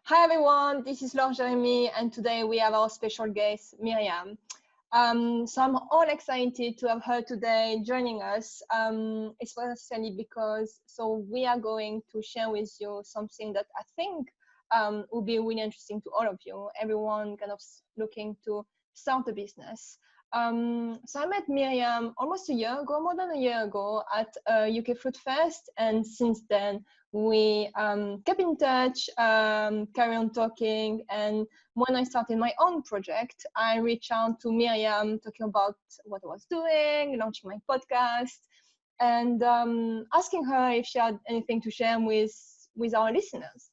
Hi everyone, this is Laure Jeremy, and today we have our special guest, Myriam. So I'm all excited to have her today joining us, especially because we are going to share with you something that I think will be really interesting to all of you, everyone kind of looking to start a business. So I met Myriam almost a year ago, more than a year ago, at UK Food Fest, and since then we kept in touch, carry on talking, and when I started my own project, I reached out to Myriam talking about what I was doing, launching my podcast, and asking her if she had anything to share with our listeners.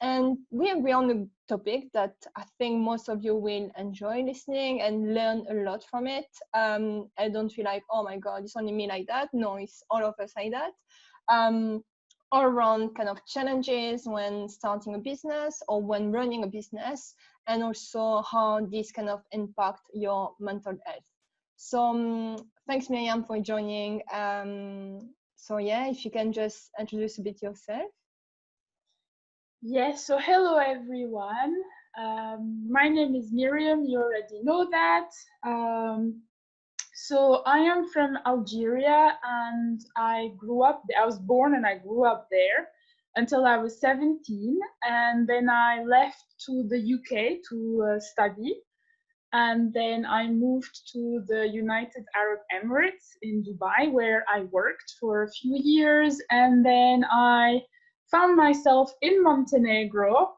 And we agree on the topic that I think most of you will enjoy listening and learn a lot from it. I don't feel like, oh my God, it's only me like that. No, it's all of us like that. All around kind of challenges when starting a business or when running a business, and also how this kind of impact your mental health. So thanks, Myriam, for joining. So yeah, if you can just introduce a bit yourself. Yes, so hello everyone. My name is Myriam, you already know that. So I am from Algeria and I was born and I grew up there until I was 17. And then I left to the UK to study. And then I moved to the United Arab Emirates in Dubai, where I worked for a few years. And then I found myself in Montenegro,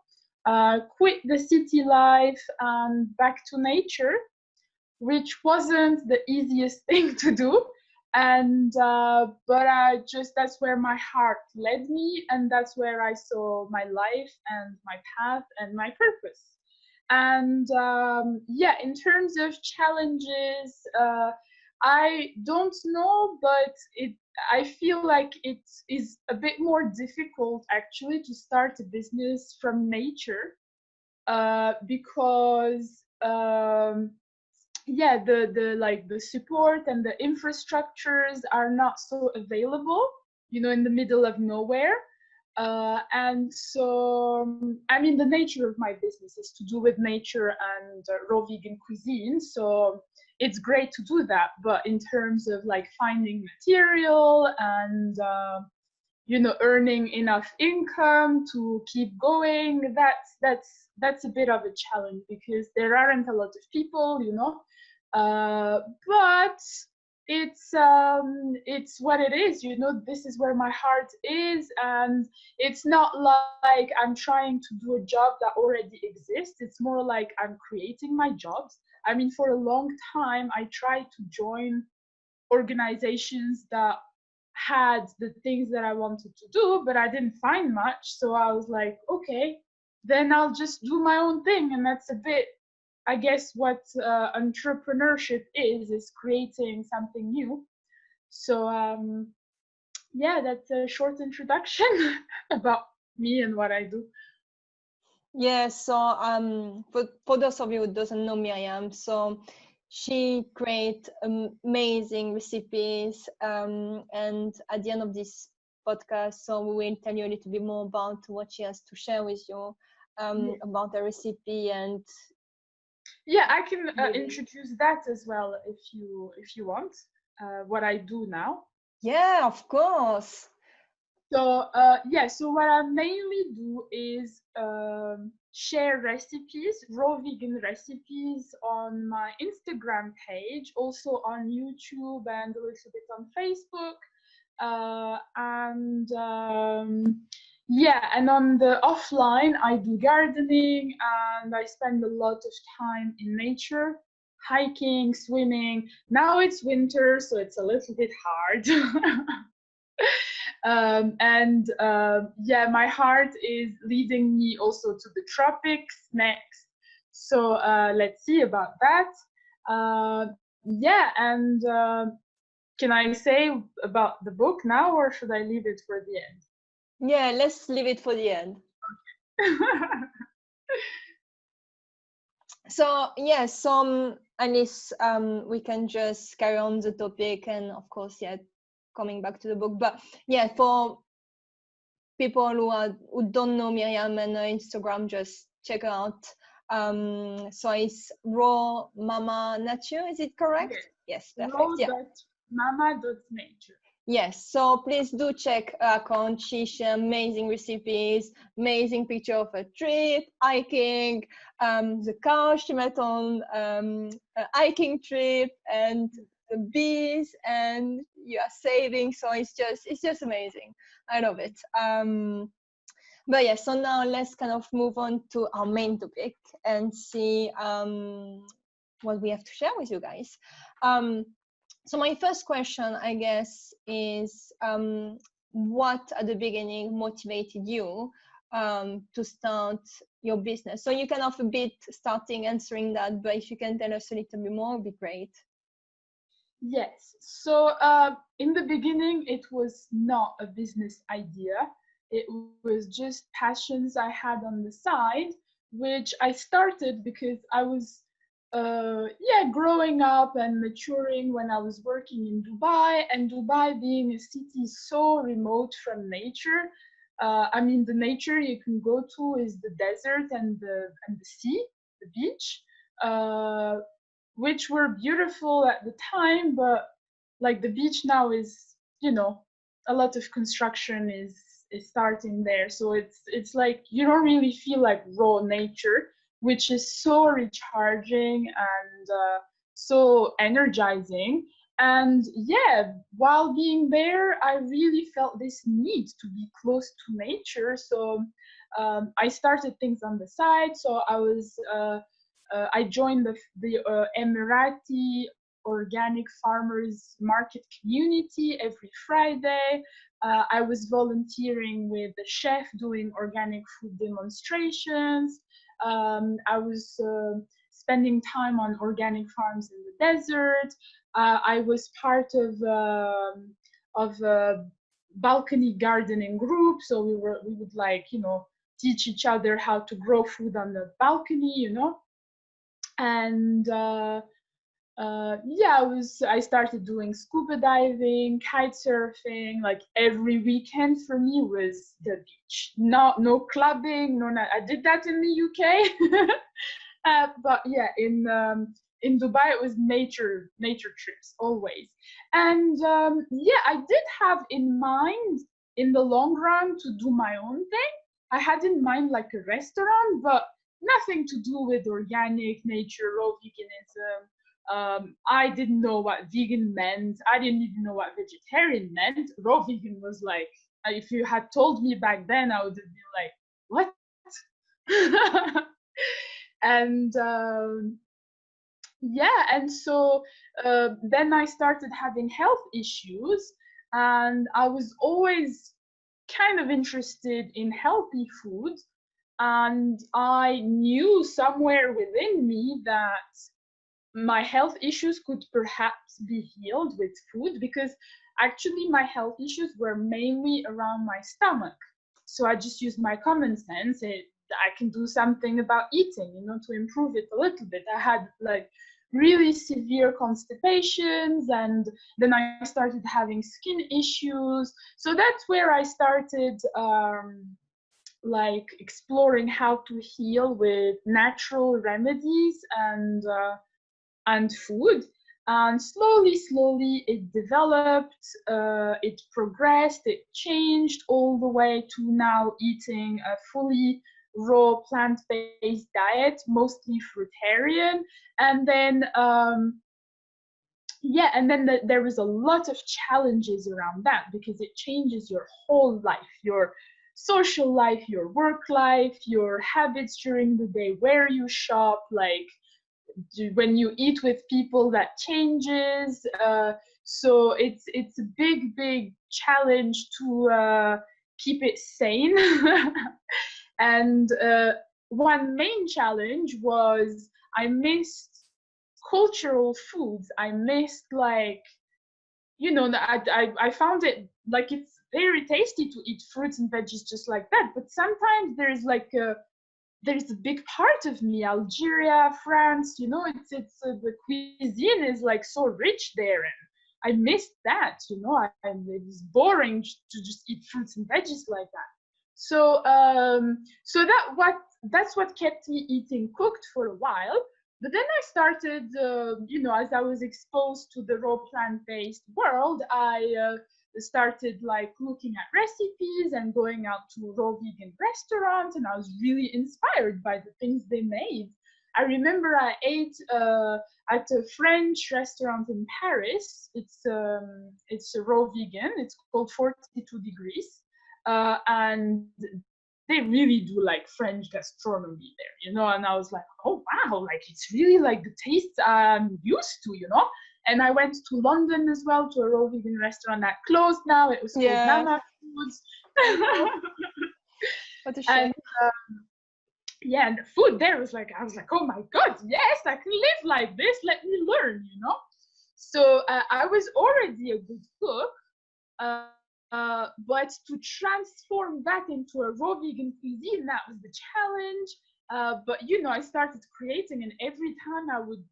quit the city life and back to nature, which wasn't the easiest thing to do. And but that's where my heart led me, and that's where I saw my life and my path and my purpose. And yeah, in terms of challenges, I don't know, but I feel like it is a bit more difficult actually to start a business from nature, because yeah, the support and the infrastructures are not so available, in the middle of nowhere. And so, I mean, the nature of my business is to do with nature and raw vegan cuisine. So it's great to do that. But in terms of like finding material and, earning enough income to keep going, that's a bit of a challenge because there aren't a lot of people, but it's what it is. This is where my heart is, and it's not like I'm trying to do a job that already exists. It's more like I'm creating my jobs. I mean, for a long time I tried to join organizations that had the things that I wanted to do, but I didn't find much. So I was like, okay, then I'll just do my own thing. And that's a bit, I guess, what entrepreneurship is creating something new. So yeah, that's a short introduction about me and what I do. Yeah, so for those of you who doesn't know Myriam, so she create amazing recipes, and at the end of this podcast, so we will tell you a little bit more about what she has to share with you, about the recipe. And yeah, I can introduce that as well if you want, what I do now. Yeah, of course. So yeah, so what I mainly do is share recipes, raw vegan recipes on my Instagram page, also on YouTube and a little bit on Facebook. And yeah, and on the offline, I do gardening and I spend a lot of time in nature, hiking, swimming. Now it's winter, so it's a little bit hard. And yeah, my heart is leading me also to the tropics next. So let's see about that. Yeah, and can I say about the book now, or should I leave it for the end? Yeah, let's leave it for the end. So yeah, at least we can just carry on the topic, and of course, yeah, coming back to the book. But yeah, for people who don't know Myriam and her Instagram, just check her out. So it's Raw Mama Nature, is it correct? Yes, perfect. Yeah. Raw.mama.nature. Yes, so please do check her account. She shares amazing recipes, amazing picture of a trip, hiking, the car she met on a hiking trip, and the bees, and you are saving. So it's just amazing. I love it. But yeah, so now let's kind of move on to our main topic and see what we have to share with you guys. So my first question, I guess, is what at the beginning motivated you to start your business? So you can have a bit starting answering that, but if you can tell us a little bit more, it would be great. Yes. So in the beginning, it was not a business idea. It was just passions I had on the side, which I started because I was growing up and maturing when I was working in Dubai, and Dubai being a city so remote from nature. I mean, the nature you can go to is the desert and the sea, the beach, which were beautiful at the time, but like the beach now is, a lot of construction is starting there, so it's like you don't really feel like raw nature, which is so recharging and so energizing. And yeah, while being there, I really felt this need to be close to nature. So I started things on the side. So I joined the Emirati organic farmers market community every Friday. I was volunteering with the chef doing organic food demonstrations. I was spending time on organic farms in the desert. I was part of a balcony gardening group, so we would like teach each other how to grow food on the balcony, and I started doing scuba diving, kite surfing. Like every weekend for me was the beach. No clubbing, I did that in the UK. But yeah, in Dubai it was nature trips always. And I did have in mind in the long run to do my own thing. I had in mind like a restaurant, but nothing to do with organic, nature, raw veganism. I didn't know what vegan meant. I didn't even know what vegetarian meant. Raw vegan was like, if you had told me back then, I would have been like, what? And and so then I started having health issues, and I was always kind of interested in healthy food, and I knew somewhere within me that my health issues could perhaps be healed with food, because actually my health issues were mainly around my stomach. So I just used my common sense. I can do something about eating, to improve it a little bit. I had like really severe constipations, and then I started having skin issues. So that's where I started like exploring how to heal with natural remedies and food. And slowly it developed, it progressed, it changed all the way to now eating a fully raw plant-based diet, mostly fruitarian. And then there was a lot of challenges around that, because it changes your whole life, your social life, your work life, your habits during the day, where you shop, like when you eat with people, that changes. So it's a big challenge to keep it sane. And one main challenge was I missed cultural foods. I missed, like, I found it like it's very tasty to eat fruits and veggies just like that, but sometimes there's a big part of me, Algeria, France, it's the cuisine is like so rich there, and I missed that. It was boring to just eat fruits and veggies like that. So that's what kept me eating cooked for a while. But then I started, as I was exposed to the raw plant-based world, I started like looking at recipes and going out to raw vegan restaurants, and I was really inspired by the things they made. I remember I ate at a French restaurant in Paris. It's a raw vegan. It's called 42 Degrees, and they really do like French gastronomy there, and I was like, oh wow, like it's really like the taste I'm used to, And I went to London as well to a raw vegan restaurant that closed now. It was called Nana Foods. What a shame. And the food there was like, I was like, oh my God, yes, I can live like this. Let me learn, So I was already a good cook. But to transform that into a raw vegan cuisine, that was the challenge. But I started creating, and every time I would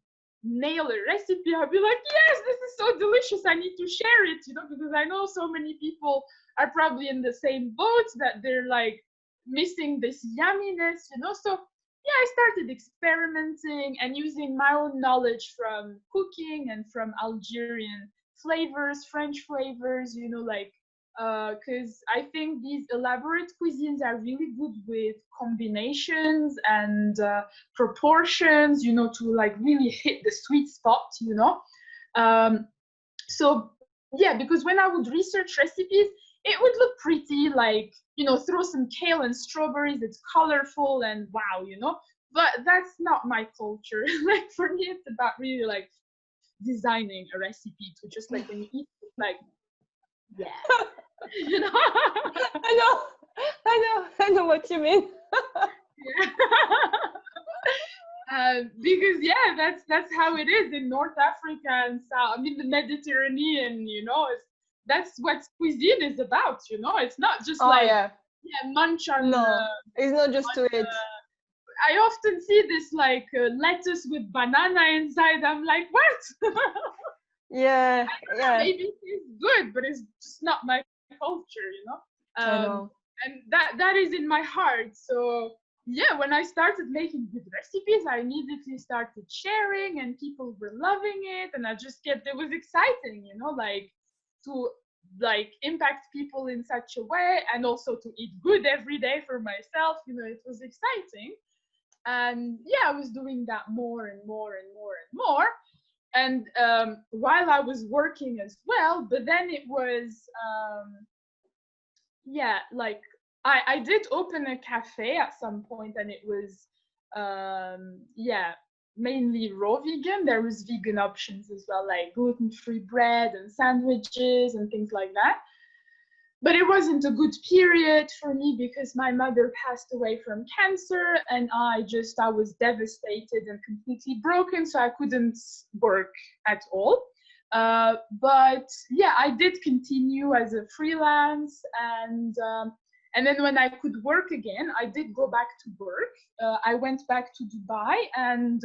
nail a recipe, I'd be like, yes, this is so delicious, I need to share it, because I know so many people are probably in the same boat, that they're like missing this yumminess, So yeah, I started experimenting and using my own knowledge from cooking and from Algerian flavors, French flavors, because I think these elaborate cuisines are really good with combinations and proportions, to like really hit the sweet spot, So yeah, because when I would research recipes, it would look pretty, like, throw some kale and strawberries, it's colorful and wow, but that's not my culture. Like for me, it's about really like designing a recipe to just like when you eat it, like, yeah. I know what you mean. Because yeah, that's how it is in North Africa and South. I mean, the Mediterranean, that's what cuisine is about. It's not just munch on. No, it's not just to eat. I often see this like lettuce with banana inside. I'm like, what? Yeah. Maybe it's good, but it's just not my culture, I know. And that is in my heart. So yeah, when I started making good recipes, I immediately started sharing, and people were loving it, and it was exciting, like to like impact people in such a way, and also to eat good every day for myself, it was exciting. And yeah, I was doing that more and more and more and more. And while I was working as well, but then it was like I did open a cafe at some point, and it was mainly raw vegan. There was vegan options as well, like gluten-free bread and sandwiches and things like that. But it wasn't a good period for me because my mother passed away from cancer, and I was devastated and completely broken, so I couldn't work at all. But yeah, I did continue as a freelance, and then when I could work again, I did go back to work. I went back to Dubai, and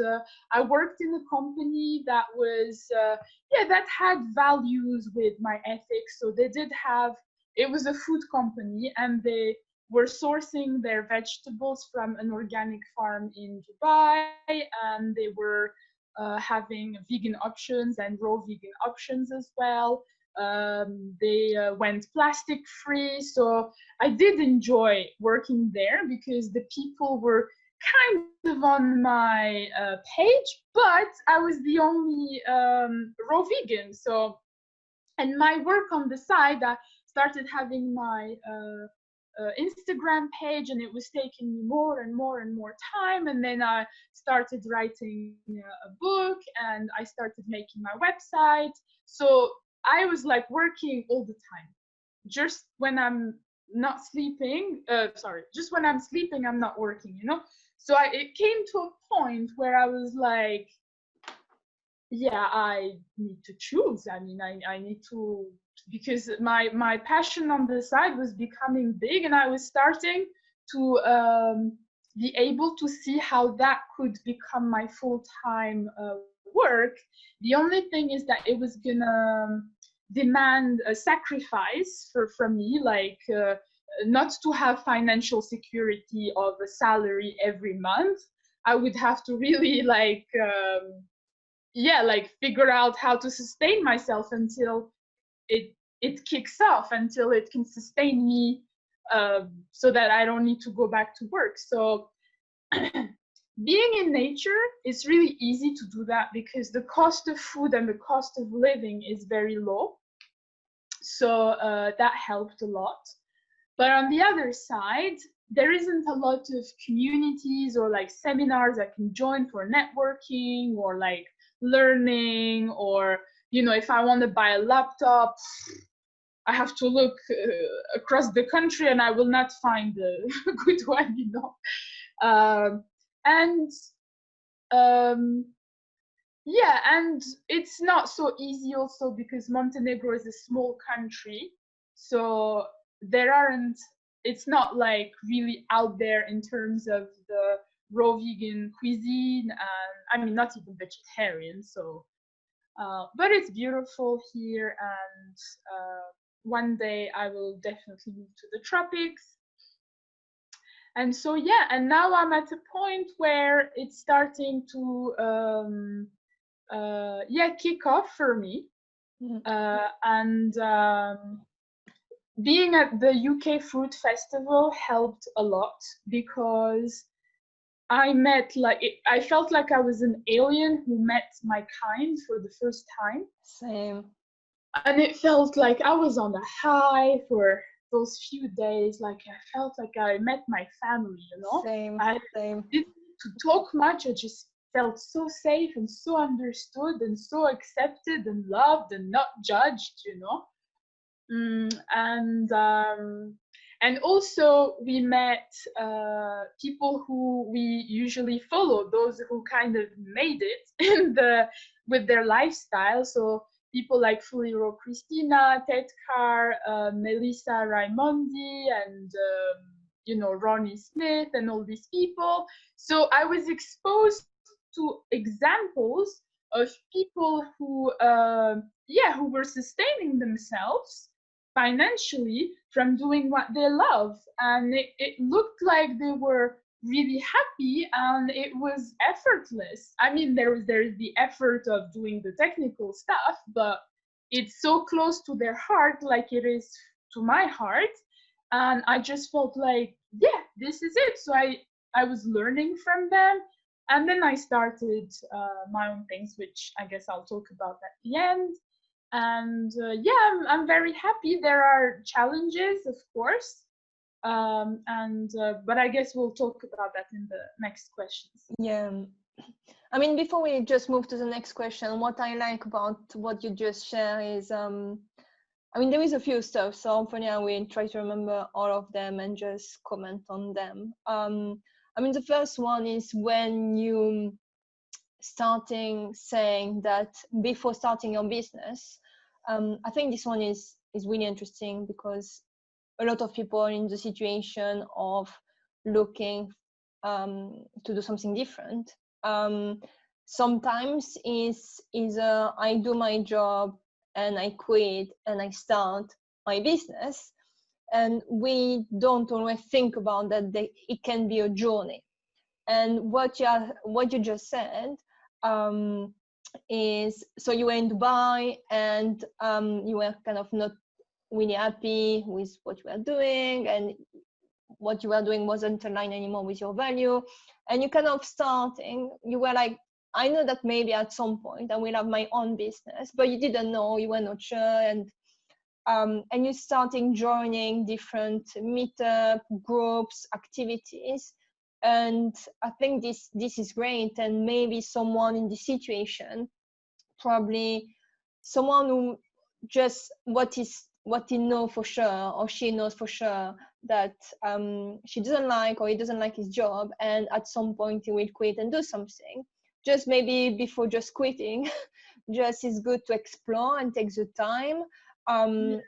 I worked in a company that was that had values with my ethics. So they did have. It was a food company, and they were sourcing their vegetables from an organic farm in Dubai, and they were having vegan options and raw vegan options as well. They went plastic free. So I did enjoy working there because the people were kind of on my page, but I was the only raw vegan. So, and my work on the side, I started having my Instagram page, and it was taking me more and more and more time. And then I started writing a book, and I started making my website. So I was like working all the time. Just when I'm not sleeping, just when I'm sleeping, I'm not working, So it came to a point where I was like, yeah, I need to choose. I mean, I need to, because my passion on the side was becoming big, and I was starting to be able to see how that could become my full-time work. The only thing is that it was gonna demand a sacrifice from me, like not to have financial security of a salary every month. I would have to really like figure out how to sustain myself until it kicks off, until it can sustain me, so that I don't need to go back to work. So being in nature, it's really easy to do that because the cost of food and the cost of living is very low. So that helped a lot. But on the other side, there isn't a lot of communities or like seminars I can join for networking or like learning, or, you know, if I want to buy a laptop, I have to look across the country and I will not find a good one, you know. And yeah, and it's not so easy also because Montenegro is a small country, so there aren't, it's not like really out there in terms of the raw vegan cuisine, and I mean not even vegetarian. So but it's beautiful here, and one day I will definitely move to the tropics. And so yeah, and now I'm at a point where it's starting to kick off for me. And being at the UK Fruit Festival helped a lot because I met I felt like I was an alien who met my kind for the first time. Same. And it felt like I was on a high for those few days. Like I felt like I met my family, you know? Same. I didn't need to talk much. I just felt so safe and so understood and so accepted and loved and not judged, you know? And also we met people who we usually follow, those who kind of made it in with their lifestyle. So people like Fuliro Christina, Ted Carr, Melissa Raimondi, and you know, Ronnie Smith, and all these people. So I was exposed to examples of people who who were sustaining themselves financially from doing what they love, and it looked like they were really happy, and it was effortless. I mean, there's the effort of doing the technical stuff, but it's so close to their heart, like it is to my heart. And I just felt like, yeah, this is it. So I was learning from them, and then I started my own things, which I guess I'll talk about at the end. And I'm very happy. There are challenges, of course, but I guess we'll talk about that in the next questions. Yeah, I mean, before we just move to the next question, what I like about what you just shared is, I mean, there is a few stuff, so hopefully I will try to remember all of them and just comment on them. I mean, the first one is when you starting saying that before starting your business. I think this one is really interesting because a lot of people are in the situation of looking to do something different. Sometimes is either I do my job and I quit and I start my business, and we don't always think about that it can be a journey. And what you just said is, so you were in Dubai and you were kind of not really happy with what you were doing, and what you were doing wasn't aligned anymore with your value, and you kind of starting, you were like, I know that maybe at some point I will have my own business, but you didn't know, you were not sure, and you starting joining different meetup groups, activities. And I think this is great, and maybe someone in this situation, probably someone who just what he know for sure, or she knows for sure that she doesn't like, or he doesn't like his job, and at some point he will quit and do something. Just maybe before just quitting, just is good to explore and take the time.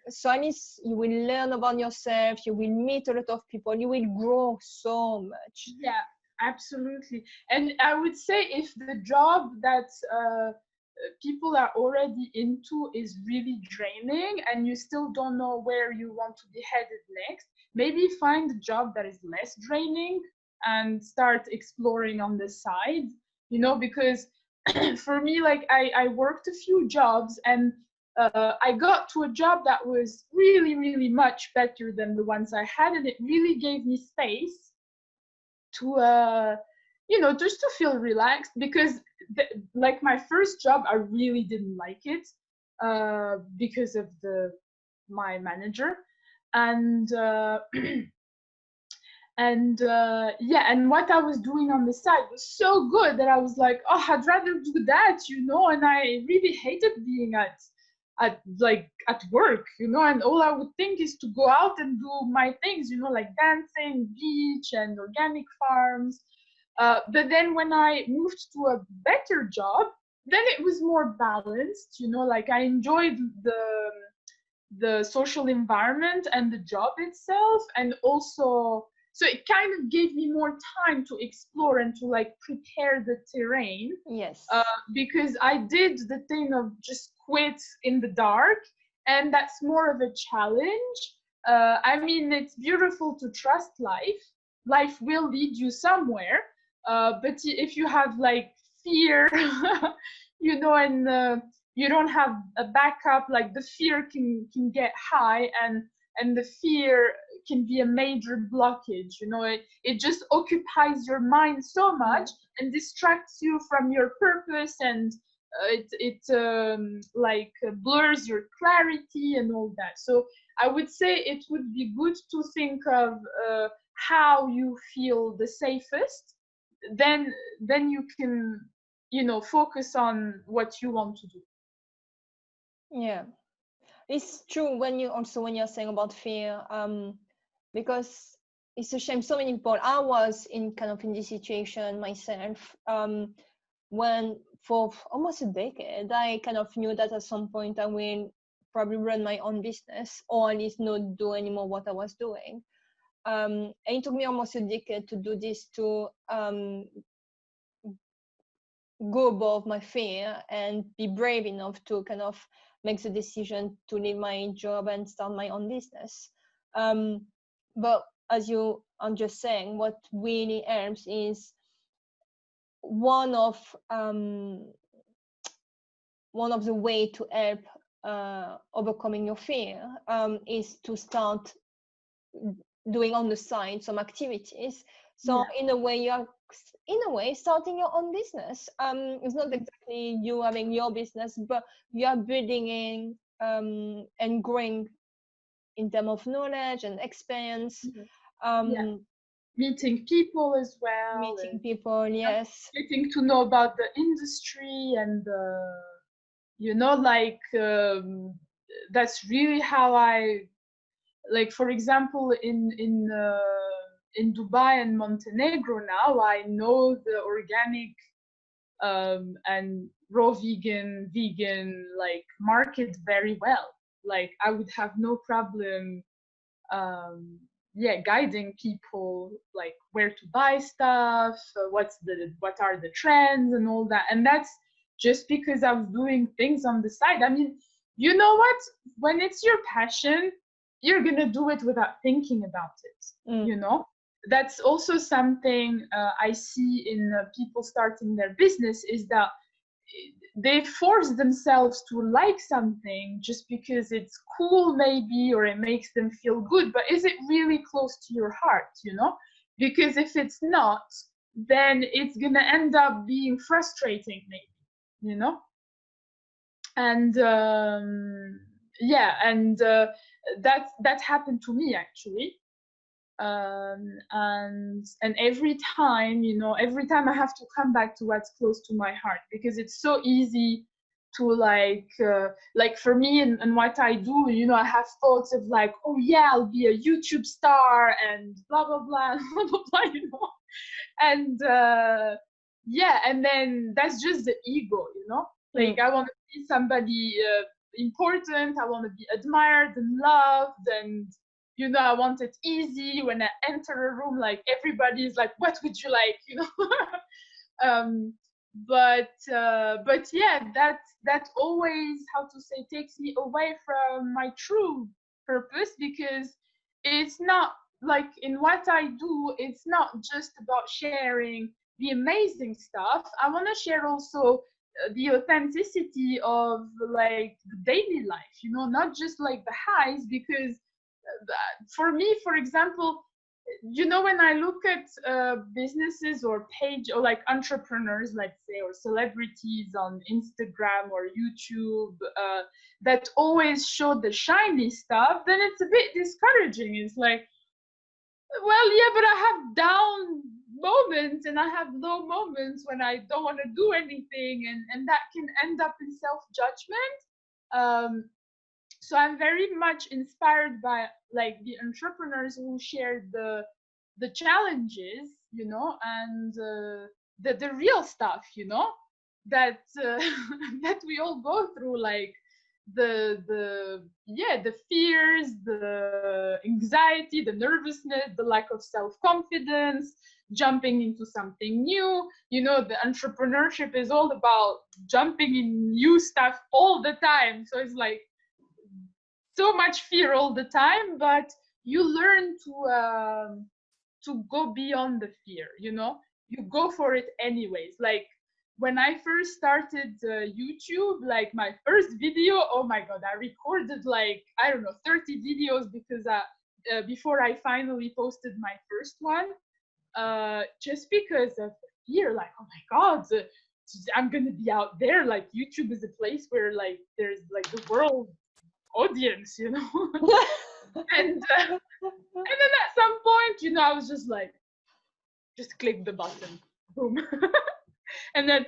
So at least you will learn about yourself, you will meet a lot of people, you will grow so much. Yeah, absolutely. And I would say if the job that people are already into is really draining, and you still don't know where you want to be headed next, maybe find a job that is less draining and start exploring on the side, you know, because for me, like I worked a few jobs, and I got to a job that was really, really much better than the ones I had, and it really gave me space to you know, just to feel relaxed, because like my first job, I really didn't like it because of my manager, and yeah, and what I was doing on the side was so good that I was like, oh, I'd rather do that, you know. And I really hated being at work, you know, and all I would think is to go out and do my things, you know, like dancing, beach, and organic farms. But then when I moved to a better job, then it was more balanced, you know, like I enjoyed the social environment and the job itself, and also, so it kind of gave me more time to explore and to like prepare the terrain. Yes. Because I did the thing of just quit in the dark, and that's more of a challenge. I mean, it's beautiful to trust life. Life will lead you somewhere, but if you have like fear, you know, and you don't have a backup, like the fear can get high, and the fear can be a major blockage, you know. It just occupies your mind so much and distracts you from your purpose, and like blurs your clarity and all that. So I would say it would be good to think of how you feel the safest, then you can, you know, focus on what you want to do. Yeah, it's true when you're saying about fear, because it's a shame so many people. I was in this situation myself, when for almost a decade I kind of knew that at some point I will probably run my own business, or at least not do anymore what I was doing. And it took me almost a decade to do this, to go above my fear and be brave enough to kind of make the decision to leave my job and start my own business. But as you are just saying, what really helps is one of the way to help overcoming your fear is to start doing on the side some activities. So in a way, you are starting your own business. It's not exactly you having your business, but you are building in and growing in terms of knowledge and experience. Meeting people as well. Meeting people, yes. Getting to know about the industry, and you know, like that's really how I, like, for example, in Dubai and Montenegro now, I know the organic and raw vegan like market very well. Like I would have no problem guiding people like where to buy stuff, what are the trends and all that. And that's just because I was doing things on the side. I mean, you know what, when it's your passion, you're gonna do it without thinking about it. You know, that's also something I see in people starting their business, is that they force themselves to like something just because it's cool maybe, or it makes them feel good, but is it really close to your heart, you know? Because if it's not, then it's gonna end up being frustrating maybe, you know? And that happened to me actually. And every time, you know, every time I have to come back to what's close to my heart, because it's so easy to like for me and what I do, you know, I have thoughts of like, oh yeah, I'll be a YouTube star and blah blah blah blah blah, blah, you know. And and then that's just the ego, you know, like I want to be somebody important, I want to be admired and loved, and you know, I want it easy. When I enter a room, like everybody's like, what would you like, you know? but yeah, that always, how to say, takes me away from my true purpose, because it's not like, in what I do, it's not just about sharing the amazing stuff. I want to share also the authenticity of like the daily life, you know, not just like the highs, because for me, for example, you know, when I look at businesses or page, or like entrepreneurs, let's say, or celebrities on Instagram or YouTube, that always show the shiny stuff, then it's a bit discouraging. It's like, well, yeah, but I have down moments and I have low moments when I don't want to do anything, and that can end up in self-judgment. So I'm very much inspired by like the entrepreneurs who share the challenges, you know, and the real stuff, you know, that that we all go through, like the fears, the anxiety, the nervousness, the lack of self-confidence, jumping into something new. You know, the entrepreneurship is all about jumping in new stuff all the time, so it's like so much fear all the time, but you learn to go beyond the fear, you know, you go for it anyways. Like when I first started YouTube, like my first video, oh my god, I recorded like, I don't know, 30 videos, because before I finally posted my first one, just because of fear, like, oh my god, I'm gonna be out there, like YouTube is a place where like there's like the world audience, you know. and then at some point, you know, I was just like, just click the button, boom. And then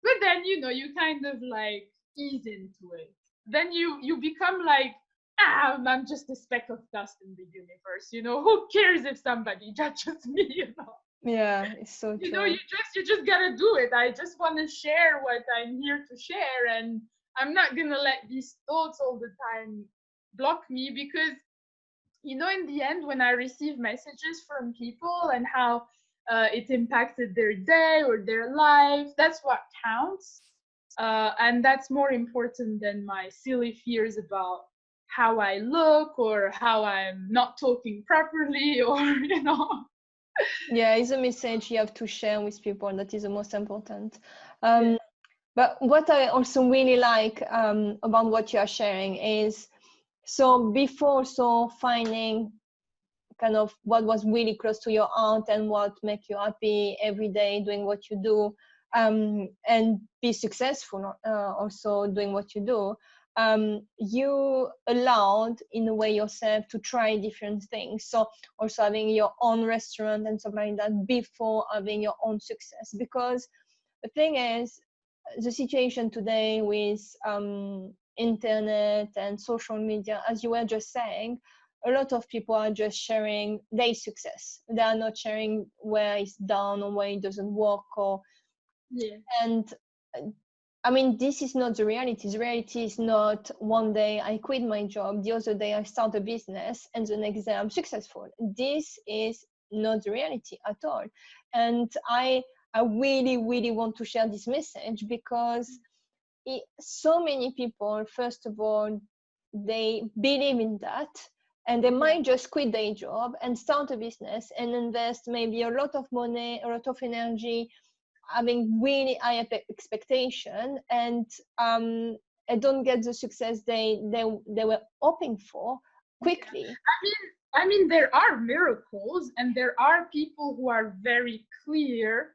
but then, you know, you kind of like ease into it. Then you become like, I'm just a speck of dust in the universe, you know, who cares if somebody judges me, you know. Yeah, it's so You true. know, you just gotta do it. I just want to share what I'm here to share, and I'm not gonna let these thoughts all the time block me, because, you know, in the end, when I receive messages from people and how it impacted their day or their life, that's what counts. And that's more important than my silly fears about how I look or how I'm not talking properly, or, you know. Yeah, it's a message you have to share with people that is the most important. Yeah. But what I also really like about what you are sharing is, so before, so finding kind of what was really close to your heart and what make you happy every day doing what you do, and be successful also doing what you do, you allowed in a way yourself to try different things. So also having your own restaurant and stuff like that before having your own success, because the thing is, the situation today with internet and social media, as you were just saying, a lot of people are just sharing their success. They are not sharing where it's down or where it doesn't work. Or Yeah. and I mean, this is not the reality. The reality is not one day I quit my job, the other day I start a business, and the next day I'm successful. This is not the reality at all. And I really, really want to share this message, because so many people, first of all, they believe in that, and they might just quit their job and start a business and invest maybe a lot of money, a lot of energy, having really high expectation, and don't get the success they were hoping for quickly. I mean, there are miracles, and there are people who are very clear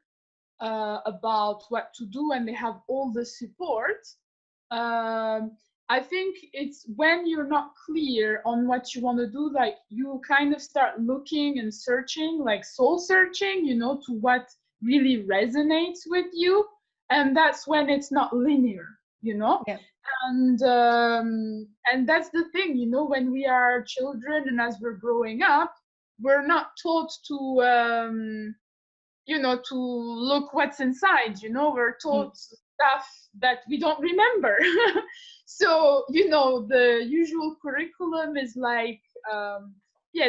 about what to do, and they have all the support. I think it's when you're not clear on what you want to do, like you kind of start looking and searching, like soul searching, you know, to what really resonates with you. And that's when it's not linear, you know? Yeah. And that's the thing, you know, when we are children and as we're growing up, we're not taught to you know, to look what's inside, you know, we're taught stuff that we don't remember. So, you know, the usual curriculum is like,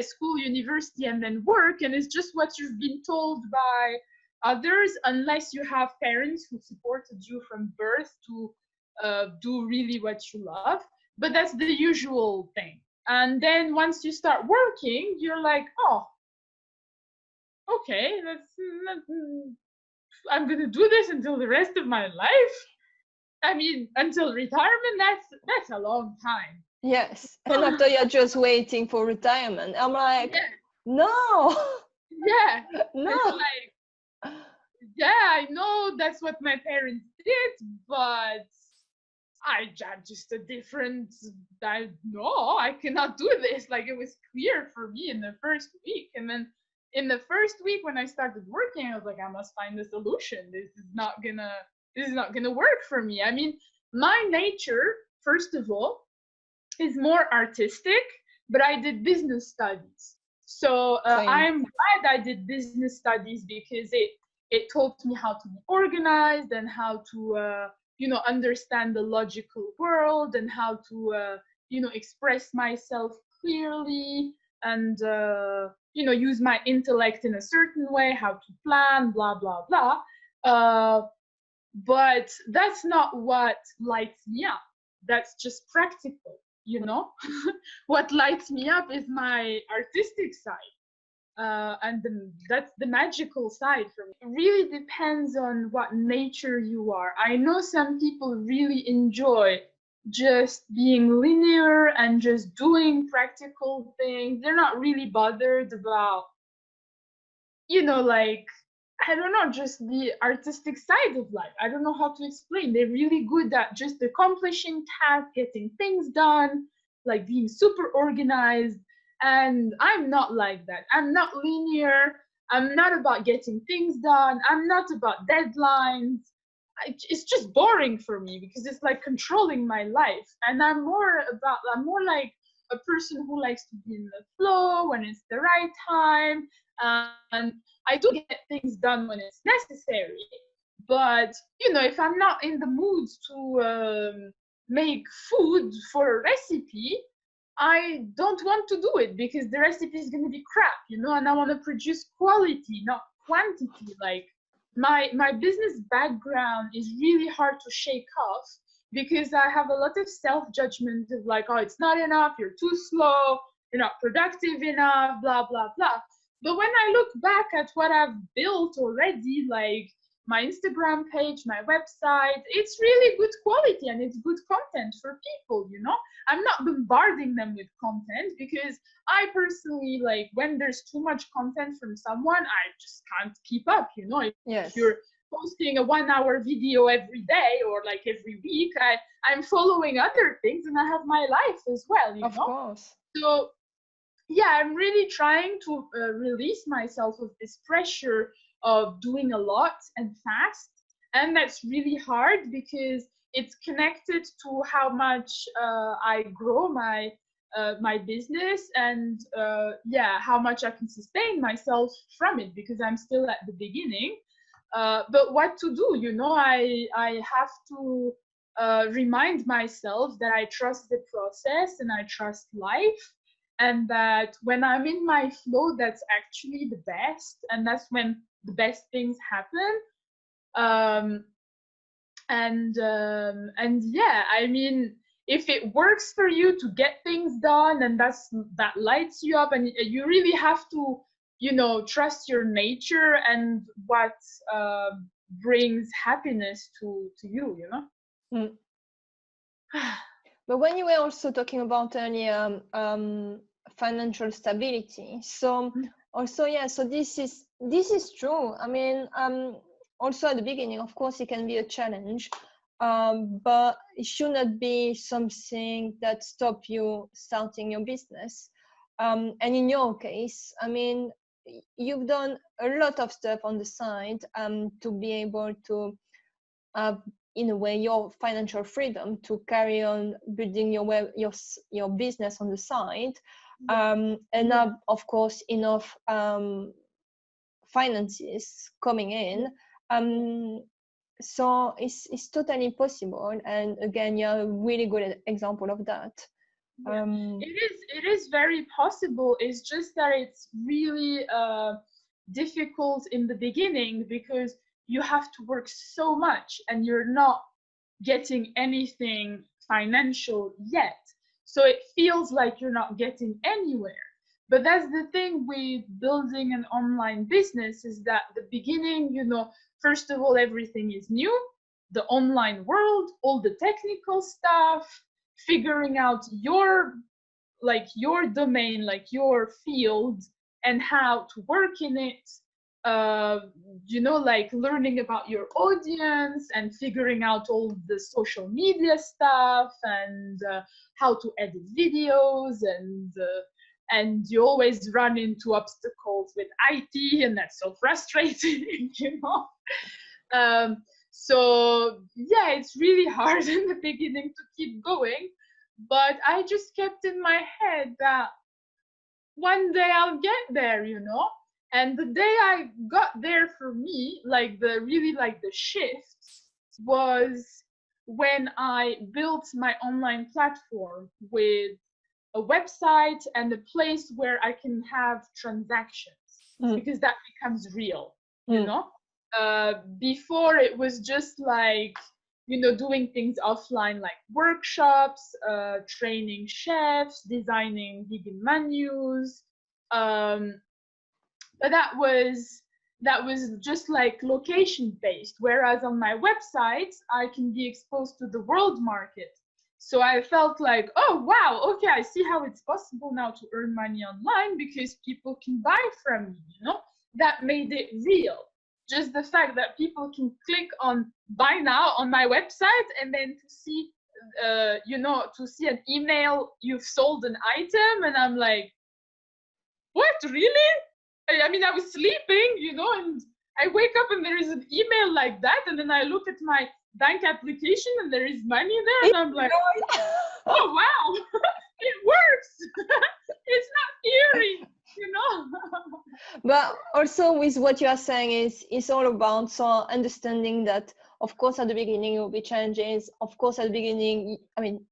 school, university, and then work, and it's just what you've been told by others, unless you have parents who supported you from birth to do really what you love. But that's the usual thing. And then once you start working, you're like, oh, okay, I'm gonna do this until the rest of my life. I mean, until retirement, that's a long time. Yes. And after you're just waiting for retirement. I'm like, Yeah, no, yeah. no. It's like, yeah, I know that's what my parents did, but I'm just a different. No, I cannot do this. Like, it was clear for me in the first week, and then in the first week when I started working, I was like, I must find a solution. This is not gonna work for me. I mean, my nature, first of all, is more artistic, but I did business studies. So Same. I'm glad I did business studies because it taught me how to be organized and how to understand the logical world and how to express myself clearly and use my intellect in a certain way, how to plan, blah blah blah. But that's not what lights me up. That's just practical, you know. What lights me up is my artistic side, and that's the magical side for me. It really depends on what nature you are. I know some people really enjoy just being linear and just doing practical things. They're not really bothered about, like, I don't know, just the artistic side of life. I don't know how to explain. They're really good at just accomplishing tasks, getting things done, like being super organized. And I'm not like that. I'm not linear. I'm not about getting things done. I'm not about deadlines. It's just boring for me because it's like controlling my life. And I'm more like a person who likes to be in the flow when it's the right time. And I do get things done when it's necessary, but if I'm not in the mood to make food for a recipe, I don't want to do it because the recipe is going to be crap, and I want to produce quality, not quantity. Like, my business background is really hard to shake off because I have a lot of self-judgment of like, oh, it's not enough, you're too slow, you're not productive enough, blah blah blah. But when I look back at what I've built already, like my Instagram page, my website, it's really good quality and it's good content for people, I'm not bombarding them with content because I personally, like, when there's too much content from someone, I just can't keep up, If Yes. you're posting a 1-hour video every day or like every week, I'm following other things and I have my life as well, Of course. So yeah, I'm really trying to release myself of this pressure of doing a lot and fast. And that's really hard because it's connected to how much I grow my business and how much I can sustain myself from it because I'm still at the beginning. But what to do, I have to remind myself that I trust the process and I trust life, and that when I'm in my flow, that's actually the best, and that's when the best things happen. And yeah, I mean, if it works for you to get things done and that lights you up, and you really have to trust your nature and what brings happiness to you. Mm. But when you were also talking about earlier financial stability, so also, yeah, so this is true. I mean, also at the beginning, of course, it can be a challenge, but it should not be something that stop you starting your business. And in your case, I mean, you've done a lot of stuff on the side to be able to in a way your financial freedom to carry on building your business on the side, and now, of course, enough finances coming in, so it's totally possible. And again, you're a really good example of that. It is very possible. It's just that it's really difficult in the beginning because you have to work so much and you're not getting anything financial yet. So it feels like you're not getting anywhere. But that's the thing with building an online business, is that the beginning, first of all, everything is new, the online world, all the technical stuff, figuring out your domain, like your field, and how to work in it, like learning about your audience and figuring out all the social media stuff, and how to edit videos, and you always run into obstacles with IT, and that's so frustrating. So yeah, it's really hard in the beginning to keep going, but I just kept in my head that one day I'll get there, and the day I got there, for me, the shift was when I built my online platform with a website and a place where I can have transactions, because that becomes real, before it was just like, doing things offline, like workshops, training chefs, designing vegan menus, but that was just like location based, whereas on my website I can be exposed to the world market. So I felt like, oh wow, okay, I see how it's possible now to earn money online, because people can buy from me. That made it real. Just the fact that people can click on buy now on my website, and then to see an email, you've sold an item, and I'm like, what, really? I mean, I was sleeping, and I wake up and there is an email like that, and then I look at my bank application and there is money there, and I'm like, oh wow, it works. It's not theory. But also with what you are saying is, it's all about understanding that, of course, at the beginning there will be challenges. Of course, at the beginning, I mean,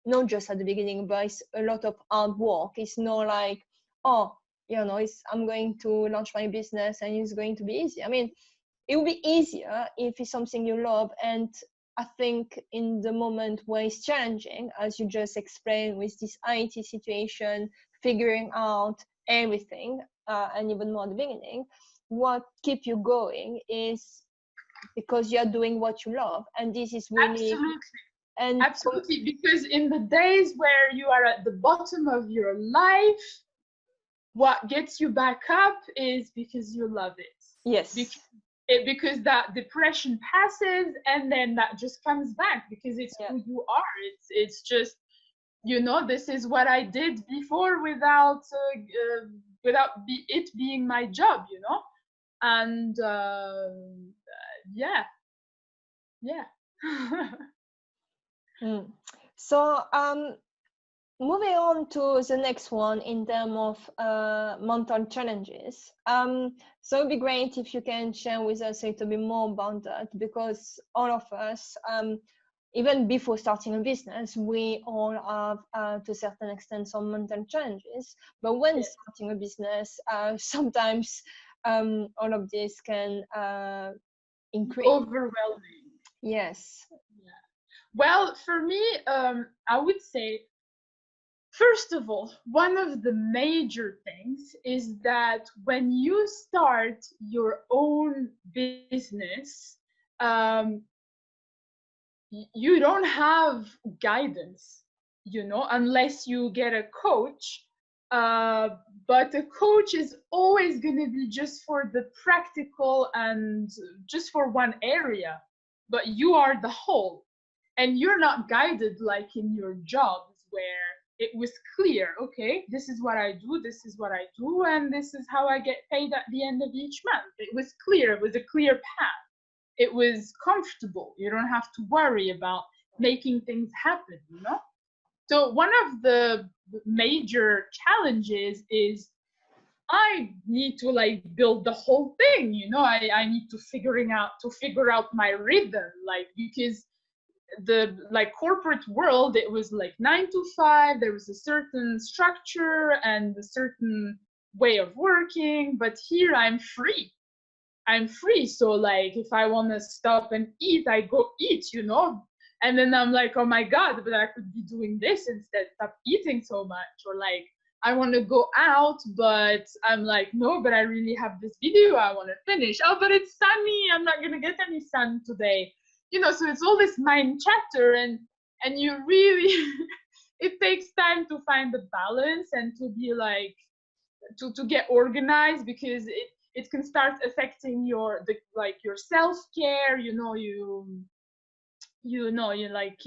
not just at the beginning, but it's a lot of hard work. It's not like, oh, I'm going to launch my business and it's going to be easy. I mean, it will be easier if it's something you love. And I think in the moment where it's challenging, as you just explained with this IT situation, figuring out everything, and even more at the beginning, what keep you going is because you're doing what you love. And this is really absolutely, because in the days where you are at the bottom of your life, what gets you back up is because you love it. Yes. Because that depression passes, and then that just comes back because it's who you are. It's just, this is what I did before without it being my job, and yeah. So moving on to the next one in terms of mental challenges. So it'd be great if you can share with us a little bit more about that, because all of us, even before starting a business, we all have to a certain extent some mental challenges. But when starting a business, sometimes all of this can increase. Overwhelming. Yes. Yeah. Well, for me, I would say, first of all, one of the major things is that when you start your own business, you don't have guidance, unless you get a coach. But a coach is always going to be just for the practical and just for one area, but you are the whole, and you're not guided like in your jobs where it was clear, okay, this is what I do, and this is how I get paid at the end of each month. It was clear, it was a clear path. It was comfortable. You don't have to worry about making things happen, So one of the major challenges is I need to build the whole thing, I need to figure out my rhythm, because the corporate world, it was 9 to 5, there was a certain structure and a certain way of working, but here I'm free. I'm free. So like if I want to stop and eat, I go eat, you know? And then I'm like, oh my God, but I could be doing this instead, stop eating so much. Or like, I want to go out, but I'm like, no, but I really have this video I want to finish. Oh, but it's sunny. I'm not going to get any sun today. You know, so it's all this mind chatter, and you really, it takes time to find the balance and to be like, to get organized, because it can start affecting your your self-care. You like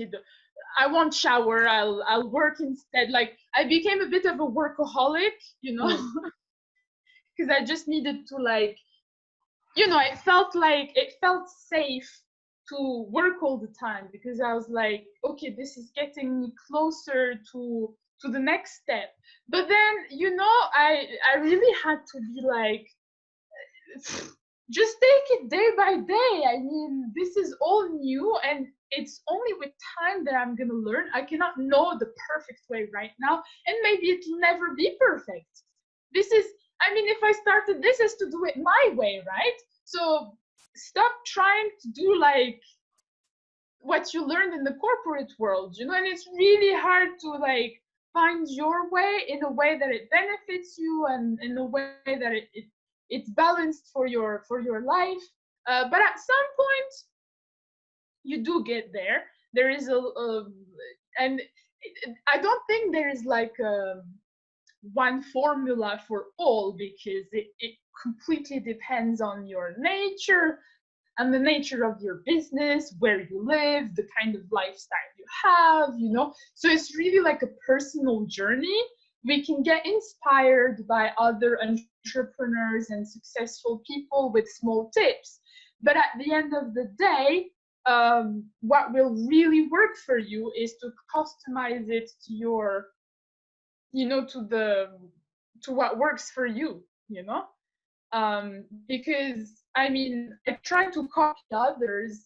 I won't shower, I'll work instead. Like I became a bit of a workaholic, because I just needed to like, it felt safe to work all the time, because I was like, okay, this is getting me closer to the next step. But then, I really had to be like, just take it day by day. I mean, this is all new, and it's only with time that I'm gonna learn. I cannot know the perfect way right now, and maybe it'll never be perfect. If I started this is to do it my way, right? So stop trying to do like what you learned in the corporate world, and it's really hard to like find your way in a way that it benefits you, and in a way that it's balanced for your life. But at some point you do get there. There is and I don't think there is like one formula for all, because it completely depends on your nature and the nature of your business, where you live, the kind of lifestyle you have, So it's really like a personal journey. We can get inspired by other entrepreneurs and successful people with small tips. But at the end of the day, what will really work for you is to customize it to your, to what works for you, because I try to copy others,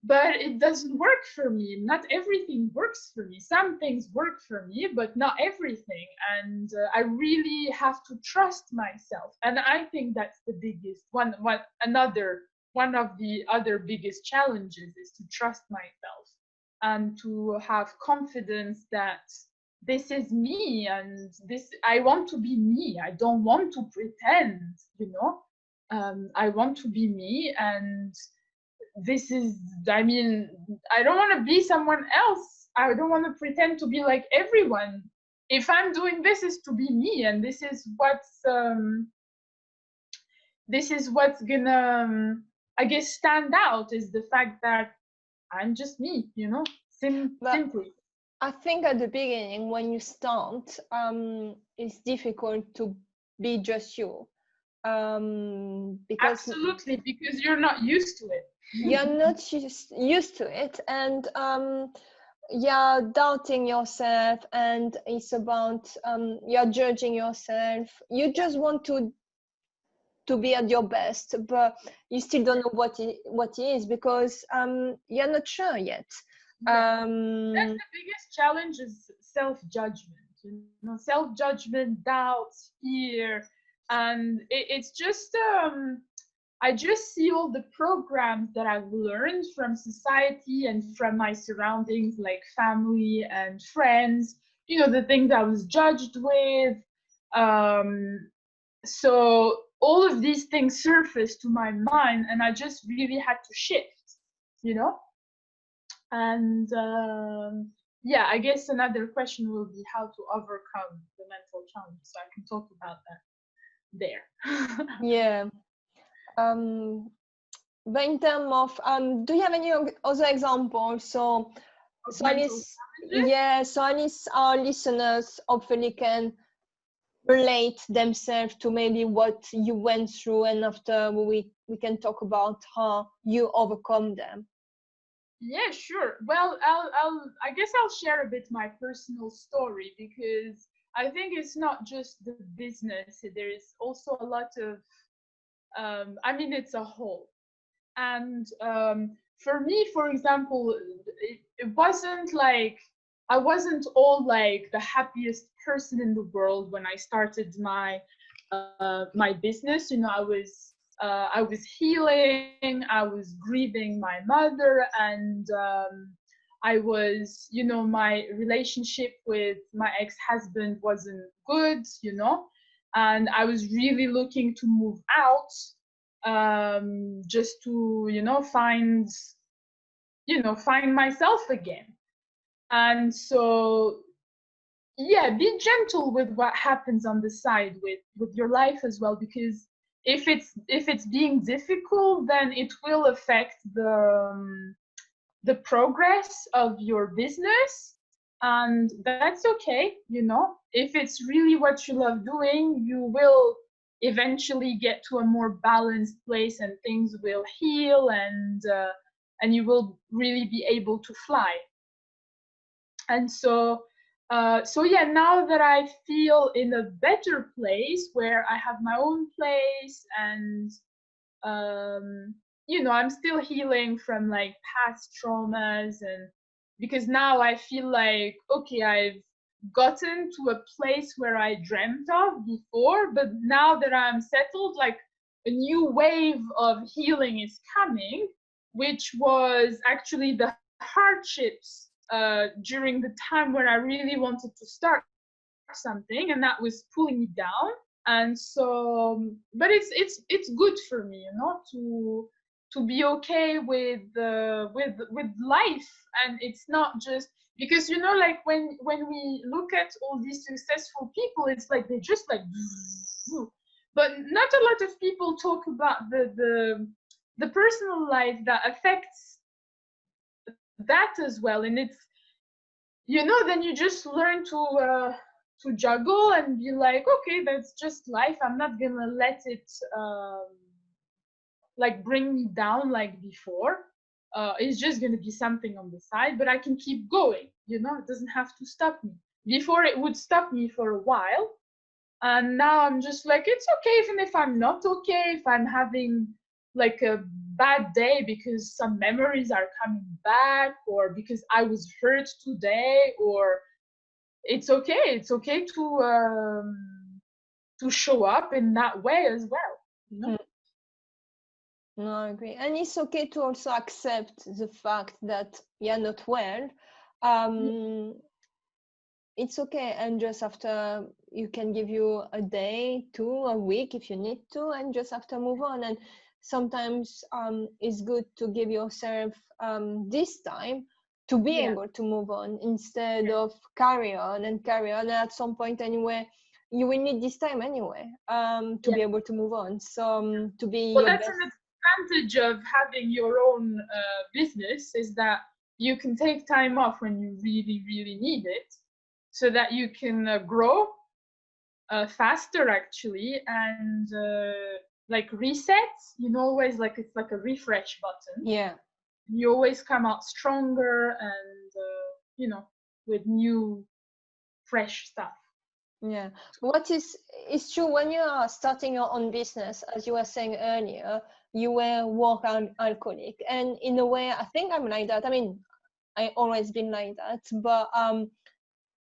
but it doesn't work for me. Not everything works for me. Some things work for me, but not everything. And I really have to trust myself. And I think that's the biggest one of the other biggest challenges, is to trust myself and to have confidence that this is me, and I want to be me. I don't want to pretend, I want to be me, and this is, I don't want to be someone else. I don't want to pretend to be like everyone. If I'm doing this, is to be me, and this is what's gonna, I guess, stand out, is the fact that I'm just me, simply. I think at the beginning, when you start, it's difficult to be just you. Because absolutely, because you're not used to it. You're not used to it, and you're doubting yourself, and it's about you're judging yourself. You just want to be at your best, but you still don't know what it is, because you're not sure yet. That's the biggest challenge, is self-judgment. Self-judgment, doubts, fear, and it's just I just see all the programs that I've learned from society and from my surroundings, like family and friends, the things I was judged with. So all of these things surfaced to my mind, and I just really had to shift, And yeah, I guess another question will be how to overcome the mental challenge. So I can talk about that there. Yeah. But in terms of, do you have any other examples? So at least our listeners hopefully can relate themselves to maybe what you went through, and after we can talk about how you overcome them. Yeah, sure. Well, I guess I'll share a bit my personal story, because I think it's not just the business. There is also a lot of, it's a whole. And for me, for example, it wasn't like I wasn't all like the happiest person in the world when I started my business. You know, I was healing, I was grieving my mother, and I was, you know, my relationship with my ex-husband wasn't good, you know, and I was really looking to move out, just to, find myself again. And so, yeah, be gentle with what happens on the side with your life as well, because if it's being difficult, then it will affect the progress of your business, and that's okay. You know, if it's really what you love doing, you will eventually get to a more balanced place, and things will heal, and you will really be able to fly. And so yeah, now that I feel in a better place where I have my own place, and I'm still healing from like past traumas, and because now I feel like, okay, I've gotten to a place where I dreamt of before, but now that I'm settled, like a new wave of healing is coming, which was actually the hardships during the time where I really wanted to start something, and that was pulling me down. And so, but it's good for me, to be okay with life. And it's not just because, like when we look at all these successful people, it's like they just like but not a lot of people talk about the personal life that affects that as well. And it's, then you just learn to juggle and be like, okay, that's just life. I'm not gonna let it like bring me down like before. It's just gonna be something on the side, but I can keep going. It doesn't have to stop me. Before it would stop me for a while, and now I'm just like, it's okay even if I'm not okay, if I'm having like a bad day because some memories are coming back, or because I was hurt today, or it's okay. It's okay to show up in that way as well. No, I agree. And it's okay to also accept the fact that you're not well. It's okay. And just after, you can give you a day, 2, a week if you need to, and just after move on. And sometimes it's good to give yourself this time to be able to move on, instead of carry on. And at some point anyway, you will need this time anyway to be able to move on. So to be well, your that's best. an advantage of having your own business, is that you can take time off when you really, really need it, so that you can grow faster actually, and like reset. Always, like, it's like a refresh button. Yeah. You always come out stronger, and with new fresh stuff. Yeah, what is true, when you are starting your own business, as you were saying earlier, you were work alcoholic, and in a way, I think I'm like that. I mean, I always been like that, but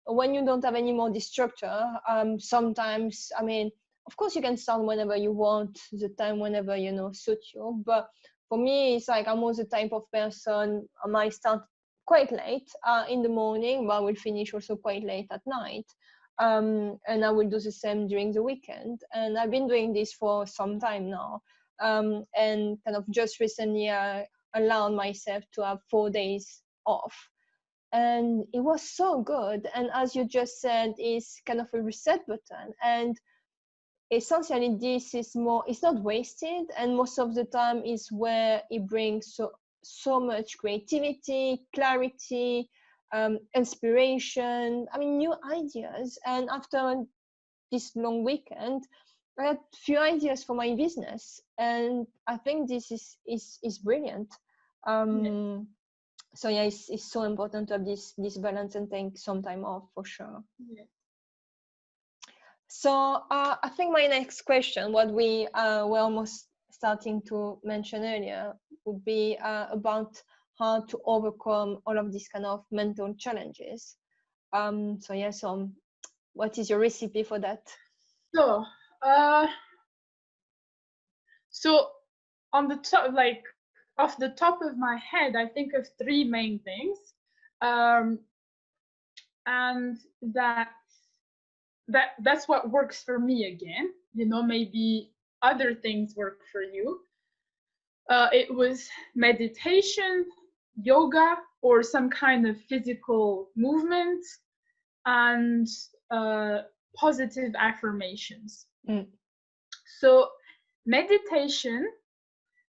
when you don't have any more this structure, sometimes, I mean, of course you can start whenever you want, the time whenever suit you. But for me, it's like I'm also the type of person, I might start quite late in the morning, but I will finish also quite late at night. And I will do the same during the weekend. And I've been doing this for some time now. And kind of just recently, I allowed myself to have 4 days off. And it was so good. And as you just said, it's kind of a reset button. And essentially, this is more, it's not wasted. And most of the time is where it brings so much creativity, clarity, inspiration, I mean, new ideas. And after this long weekend, I had few ideas for my business, and I think this is brilliant. So yeah, it's so important to have this balance and take some time off, for sure. So I think my next question, what we were almost starting to mention earlier, would be about how to overcome all of these kind of mental challenges. So yeah, so what is your recipe for that? So, so on the top, like off the top of my head, I think of three main things, and that's what works for me again. You know, maybe other things work for you. It was meditation, yoga, or some kind of physical movement, and positive affirmations. So meditation